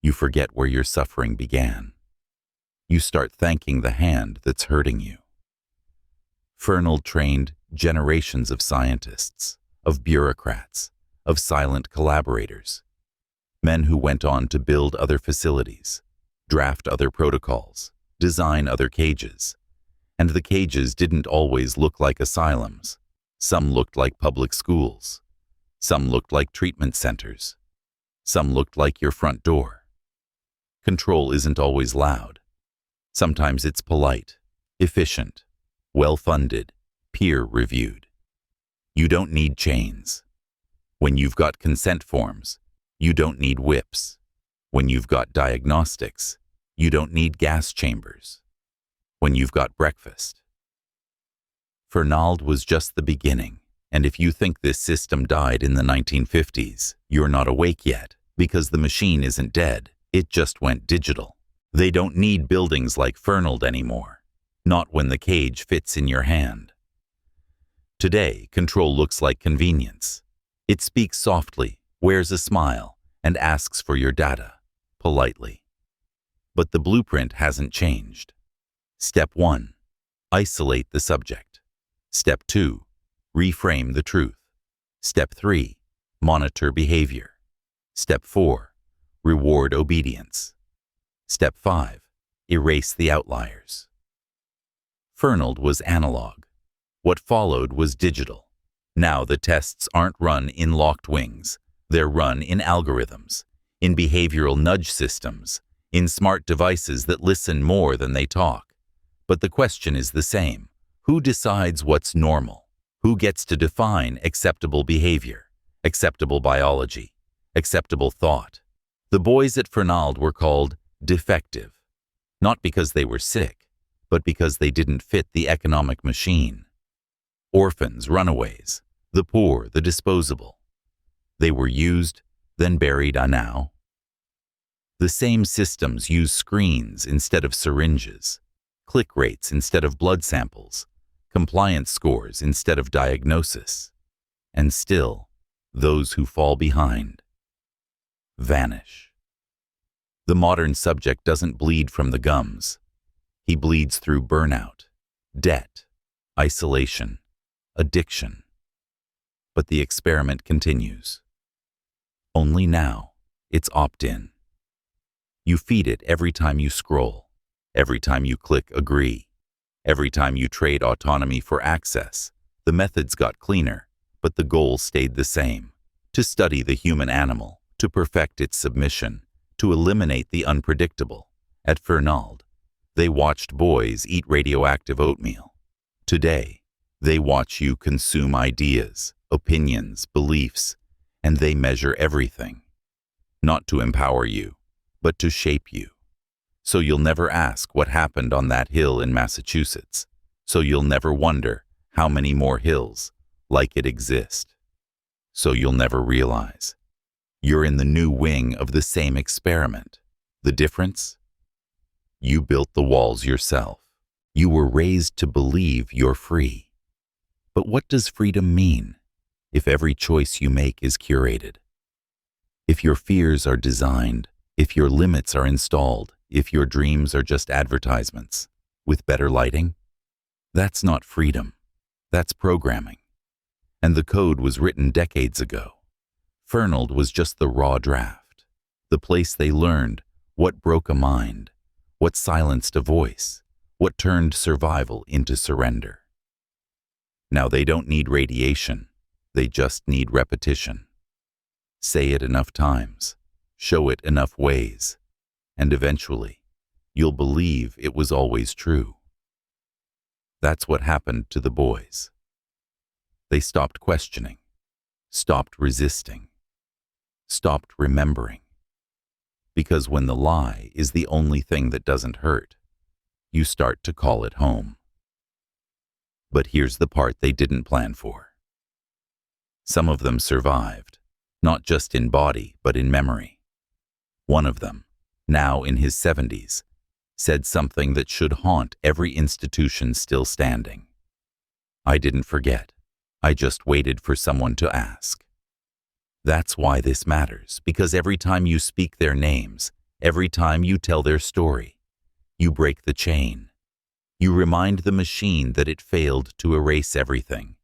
You forget where your suffering began. You start thanking the hand that's hurting you. Fernald trained generations of scientists, of bureaucrats, of silent collaborators, men who went on to build other facilities, draft other protocols, design other cages. And the cages didn't always look like asylums. Some looked like public schools. Some looked like treatment centers. Some looked like your front door. Control isn't always loud. Sometimes it's polite, efficient, well-funded, peer-reviewed. You don't need chains. When you've got consent forms, you don't need whips. When you've got diagnostics, you don't need gas chambers. When you've got breakfast. Fernald was just the beginning, and if you think this system died in the 1950s, you're not awake yet, because the machine isn't dead. It just went digital. They don't need buildings like Fernald anymore, not when the cage fits in your hand. Today, control looks like convenience. It speaks softly, wears a smile, and asks for your data, politely. But the blueprint hasn't changed. Step 1. Isolate the subject. Step 2. Reframe the truth. Step 3. Monitor behavior. Step 4. Reward obedience. Step 5. Erase the outliers. Fernald was analog. What followed was digital. Now the tests aren't run in locked wings. They're run in algorithms, in behavioral nudge systems, in smart devices that listen more than they talk. But the question is the same. Who decides what's normal? Who gets to define acceptable behavior, acceptable biology, acceptable thought? The boys at Fernald were called defective, not because they were sick, but because they didn't fit the economic machine. Orphans, runaways, the poor, the disposable. They were used, then buried now. The same systems use screens instead of syringes, click rates instead of blood samples, compliance scores instead of diagnosis. And still, those who fall behind vanish. The modern subject doesn't bleed from the gums. He bleeds through burnout, debt, isolation, addiction. But the experiment continues. Only now, it's opt-in. You feed it every time you scroll, every time you click agree, every time you trade autonomy for access. The methods got cleaner, but the goal stayed the same: to study the human animal, to perfect its submission, to eliminate the unpredictable. At Fernald, they watched boys eat radioactive oatmeal. Today, they watch you consume ideas, opinions, beliefs, and they measure everything. Not to empower you, but to shape you. So you'll never ask what happened on that hill in Massachusetts. So you'll never wonder how many more hills like it exist. So you'll never realize you're in the new wing of the same experiment. The difference? You built the walls yourself. You were raised to believe you're free. But what does freedom mean if every choice you make is curated? If your fears are designed, if your limits are installed, if your dreams are just advertisements with better lighting? That's not freedom. That's programming. And the code was written decades ago. Fernald was just the raw draft, the place they learned what broke a mind, what silenced a voice, what turned survival into surrender. Now they don't need radiation, they just need repetition. Say it enough times, show it enough ways, and eventually you'll believe it was always true. That's what happened to the boys. They stopped questioning, stopped resisting, stopped remembering. Because when the lie is the only thing that doesn't hurt, you start to call it home. But here's the part they didn't plan for. Some of them survived, not just in body, but in memory. One of them, now in his 70s, said something that should haunt every institution still standing. I didn't forget. I just waited for someone to ask. That's why this matters, because every time you speak their names, every time you tell their story, you break the chain. You remind the machine that it failed to erase everything.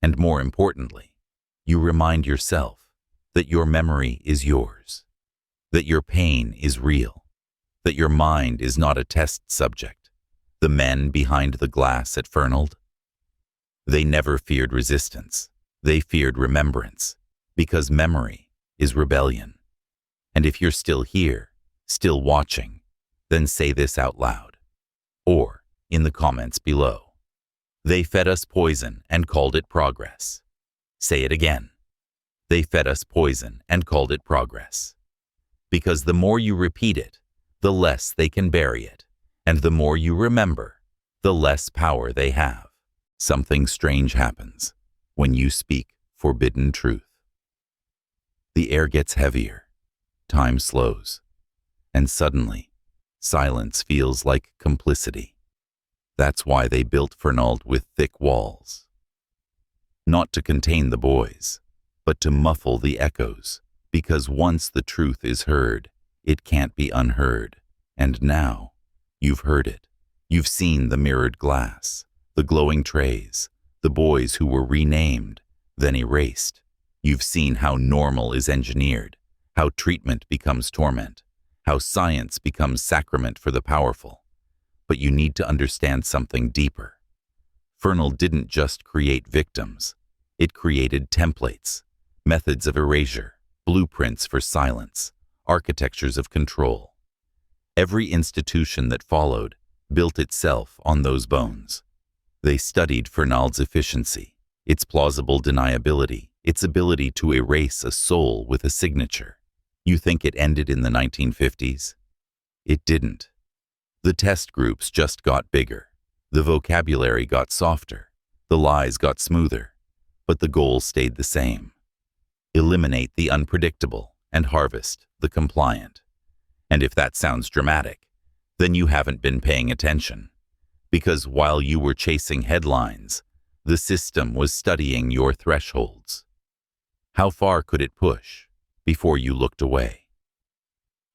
And more importantly, you remind yourself that your memory is yours, that your pain is real, that your mind is not a test subject. The men behind the glass at Fernald, they never feared resistance. They feared remembrance, because memory is rebellion. And if you're still here, still watching, then say this out loud, or in the comments below. They fed us poison and called it progress. Say it again. They fed us poison and called it progress. Because the more you repeat it, the less they can bury it, and the more you remember, the less power they have. Something strange happens when you speak forbidden truth. The air gets heavier, time slows, and suddenly, silence feels like complicity. That's why they built Fernald with thick walls. not to contain the boys, but to muffle the echoes, because once the truth is heard, it can't be unheard. And now, you've heard it. You've seen the mirrored glass, the glowing trays, the boys who were renamed, then erased. You've seen how normal is engineered, how treatment becomes torment, how science becomes sacrament for the powerful. But you need to understand something deeper. Fernald didn't just create victims. It created templates, methods of erasure, blueprints for silence, architectures of control. Every institution that followed built itself on those bones. They studied Fernald's efficiency, its plausible deniability, its ability to erase a soul with a signature. You think it ended in the 1950s? It didn't. The test groups just got bigger. The vocabulary got softer. The lies got smoother. But the goal stayed the same. Eliminate the unpredictable and harvest the compliant. And if that sounds dramatic, then you haven't been paying attention. Because while you were chasing headlines, the system was studying your thresholds. How far could it push before you looked away?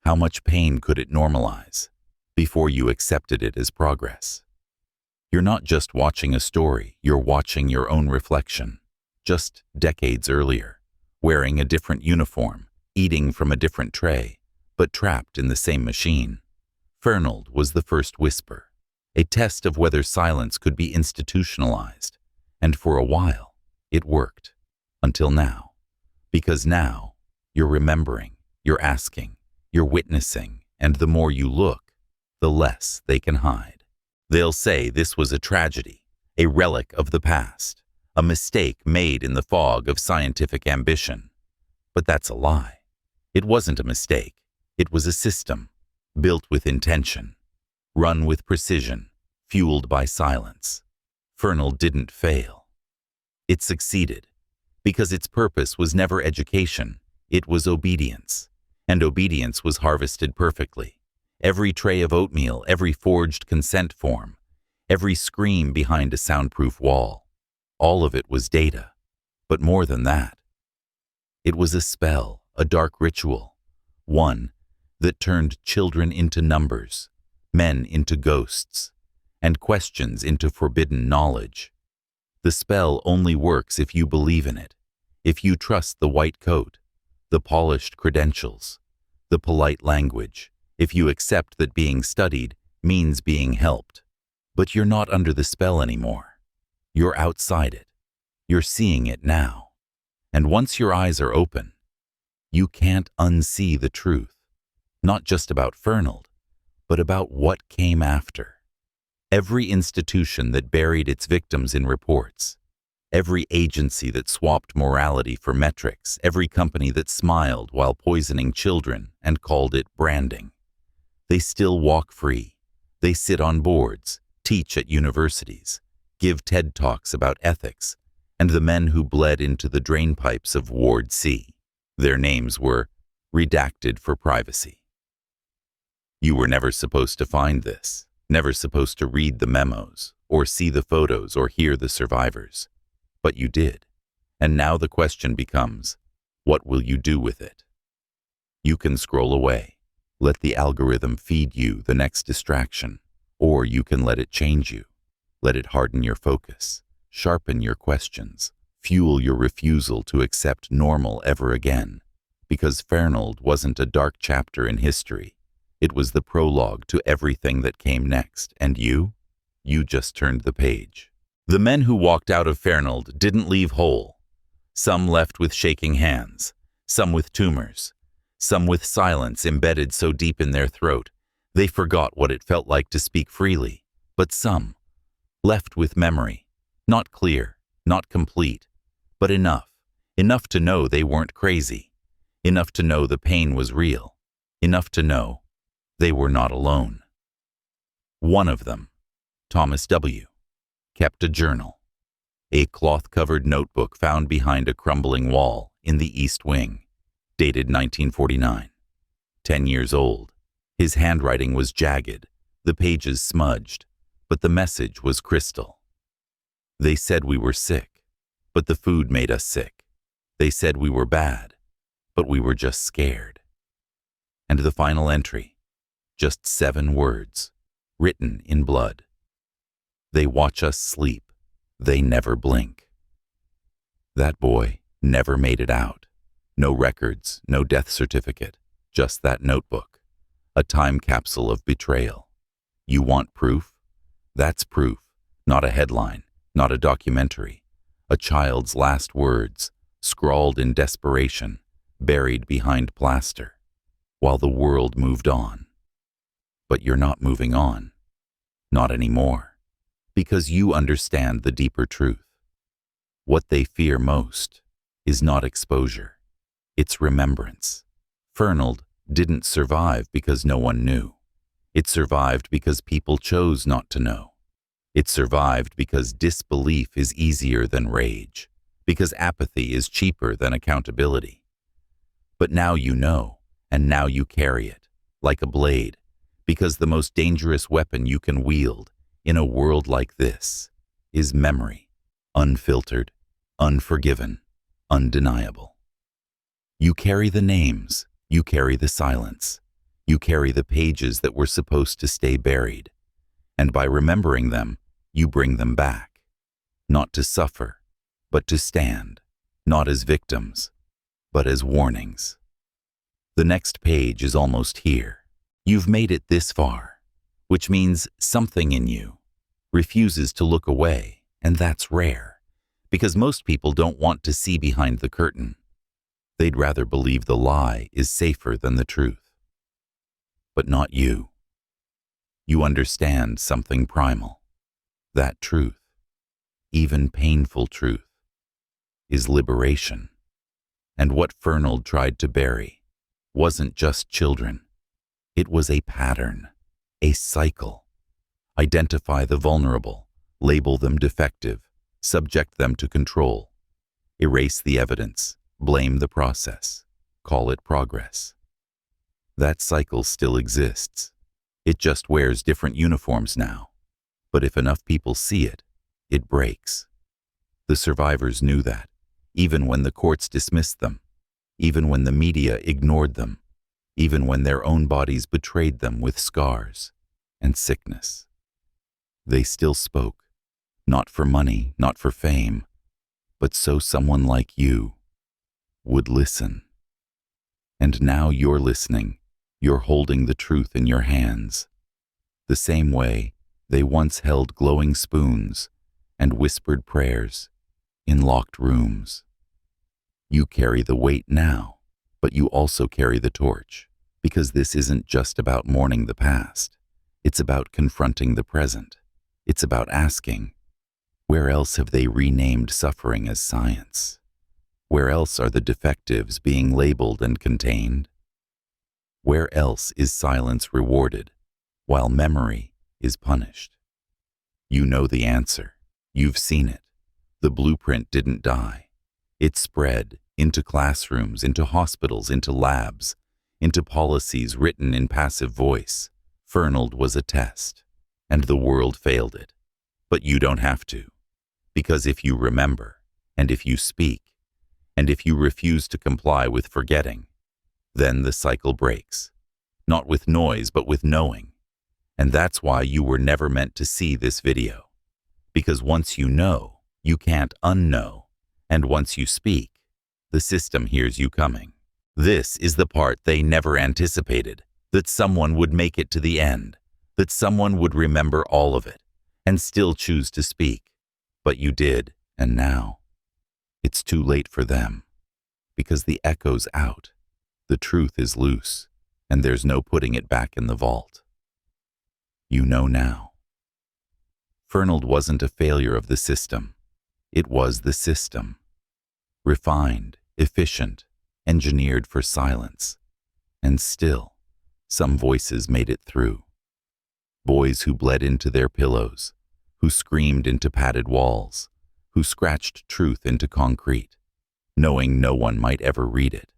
How much pain could it normalize before you accepted it as progress? You're not just watching a story, you're watching your own reflection. Just decades earlier, wearing a different uniform, eating from a different tray, but trapped in the same machine. Fernald was the first whisper, a test of whether silence could be institutionalized. And for a while, it worked. Until now. Because now, you're remembering, you're asking, you're witnessing, and the more you look, the less they can hide. They'll say this was a tragedy, a relic of the past, a mistake made in the fog of scientific ambition. But that's a lie. It wasn't a mistake. It was a system, built with intention, run with precision, fueled by silence. Fernald didn't fail. It succeeded, because its purpose was never education, it was obedience. And obedience was harvested perfectly. Every tray of oatmeal, every forged consent form, every scream behind a soundproof wall. All of it was data. But more than that. It was a spell, a dark ritual, one that turned children into numbers, men into ghosts, and questions into forbidden knowledge. The spell only works if you believe in it, if you trust the white coat, the polished credentials, the polite language, if you accept that being studied means being helped. But you're not under the spell anymore. You're outside it. You're seeing it now. And once your eyes are open, you can't unsee the truth, not just about Fernald, but about what came after. Every institution that buried its victims in reports, every agency that swapped morality for metrics, every company that smiled while poisoning children and called it branding. They still walk free. They sit on boards, teach at universities, give TED Talks about ethics, and the men who bled into the drainpipes of Ward C. Their names were redacted for privacy. You were never supposed to find this, never supposed to read the memos, or see the photos, or hear the survivors. But you did. And now the question becomes, what will you do with it? You can scroll away, let the algorithm feed you the next distraction, or you can let it change you. Let it harden your focus, sharpen your questions, fuel your refusal to accept normal ever again. Because Fernald wasn't a dark chapter in history. It was the prologue to everything that came next, and you just turned the page. The men who walked out of Fernald didn't leave whole. Some left with shaking hands, some with tumors, some with silence embedded so deep in their throat they forgot what it felt like to speak freely, but some left with memory, not clear, not complete, but enough to know they weren't crazy, enough to know the pain was real, enough to know they were not alone. One of them, Thomas W., kept a journal, a cloth-covered notebook found behind a crumbling wall in the East Wing, dated 1949. 10 years old, his handwriting was jagged, the pages smudged, but the message was crystal. They said we were sick, but the food made us sick. They said we were bad, but we were just scared. And the final entry, just 7 words, written in blood. They watch us sleep. They never blink. That boy never made it out. No records, no death certificate, just that notebook. A time capsule of betrayal. You want proof? That's proof, not a headline, not a documentary. A child's last words, scrawled in desperation, buried behind plaster, while the world moved on. But you're not moving on. Not anymore. Because you understand the deeper truth. What they fear most is not exposure. It's remembrance. Fernald didn't survive because no one knew. It survived because people chose not to know. It survived because disbelief is easier than rage, because apathy is cheaper than accountability. But now you know, and now you carry it, like a blade, because the most dangerous weapon you can wield in a world like this is memory, unfiltered, unforgiven, undeniable. You carry the names, you carry the silence, you carry the pages that were supposed to stay buried, and by remembering them, you bring them back, not to suffer, but to stand, not as victims, but as warnings. The next page is almost here. You've made it this far, which means something in you refuses to look away, and that's rare, because most people don't want to see behind the curtain. They'd rather believe the lie is safer than the truth. But not you. You understand something primal. That truth, even painful truth, is liberation. And what Fernald tried to bury wasn't just children. It was a pattern, a cycle. Identify the vulnerable, label them defective, subject them to control. Erase the evidence, blame the process, call it progress. That cycle still exists. It just wears different uniforms now. But if enough people see it, it breaks. The survivors knew that, even when the courts dismissed them, even when the media ignored them, even when their own bodies betrayed them with scars and sickness. They still spoke, not for money, not for fame, but so someone like you would listen. And now you're listening. You're holding the truth in your hands, the same way they once held glowing spoons and whispered prayers in locked rooms. You carry the weight now, but you also carry the torch, because this isn't just about mourning the past. It's about confronting the present. It's about asking, where else have they renamed suffering as science? Where else are the defectives being labeled and contained? Where else is silence rewarded, while memory is punished? You know the answer. You've seen it. The blueprint didn't die. It spread into classrooms, into hospitals, into labs, into policies written in passive voice. Fernald was a test, and the world failed it. But you don't have to, because if you remember, and if you speak, and if you refuse to comply with forgetting, then the cycle breaks, not with noise, but with knowing. And that's why you were never meant to see this video. Because once you know, you can't unknow. And once you speak, the system hears you coming. This is the part they never anticipated, that someone would make it to the end, that someone would remember all of it, and still choose to speak. But you did, and now it's too late for them, because the echo's out. The truth is loose, and there's no putting it back in the vault. You know now. Fernald wasn't a failure of the system. It was the system. Refined, efficient, engineered for silence. And still, some voices made it through. Boys who bled into their pillows, who screamed into padded walls, who scratched truth into concrete, knowing no one might ever read it.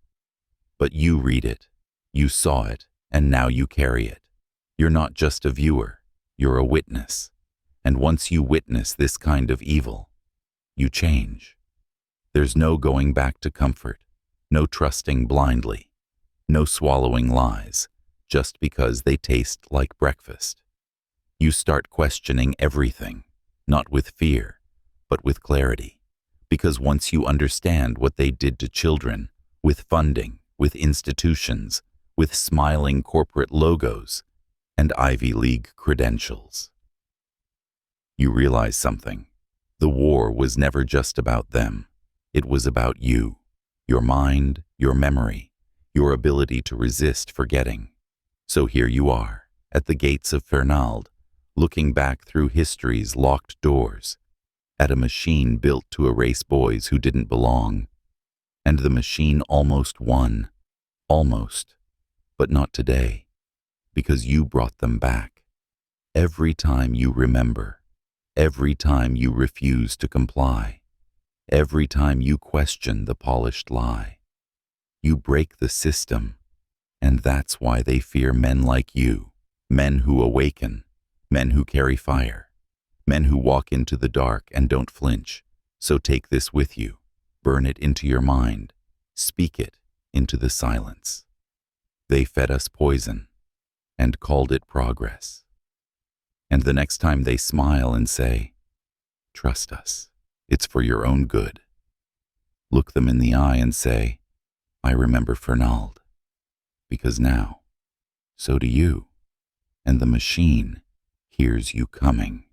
But you read it, you saw it, and now you carry it. You're not just a viewer, you're a witness. And once you witness this kind of evil, you change. There's no going back to comfort, no trusting blindly, no swallowing lies, just because they taste like breakfast. You start questioning everything, not with fear, but with clarity, because once you understand what they did to children, with funding, with institutions, with smiling corporate logos, and Ivy League credentials, you realize something. The war was never just about them. It was about you, your mind, your memory, your ability to resist forgetting. So here you are, at the gates of Fernald, looking back through history's locked doors, at a machine built to erase boys who didn't belong. And the machine almost won. Almost. But not today. Because you brought them back. Every time you remember. Every time you refuse to comply. Every time you question the polished lie. You break the system. And that's why they fear men like you. Men who awaken. Men who carry fire. Men who walk into the dark and don't flinch. So take this with you. Burn it into your mind. Speak it into the silence. They fed us poison and called it progress. And the next time they smile and say, "Trust us, it's for your own good," look them in the eye and say, "I remember Fernald." Because now, so do you, and the machine hears you coming.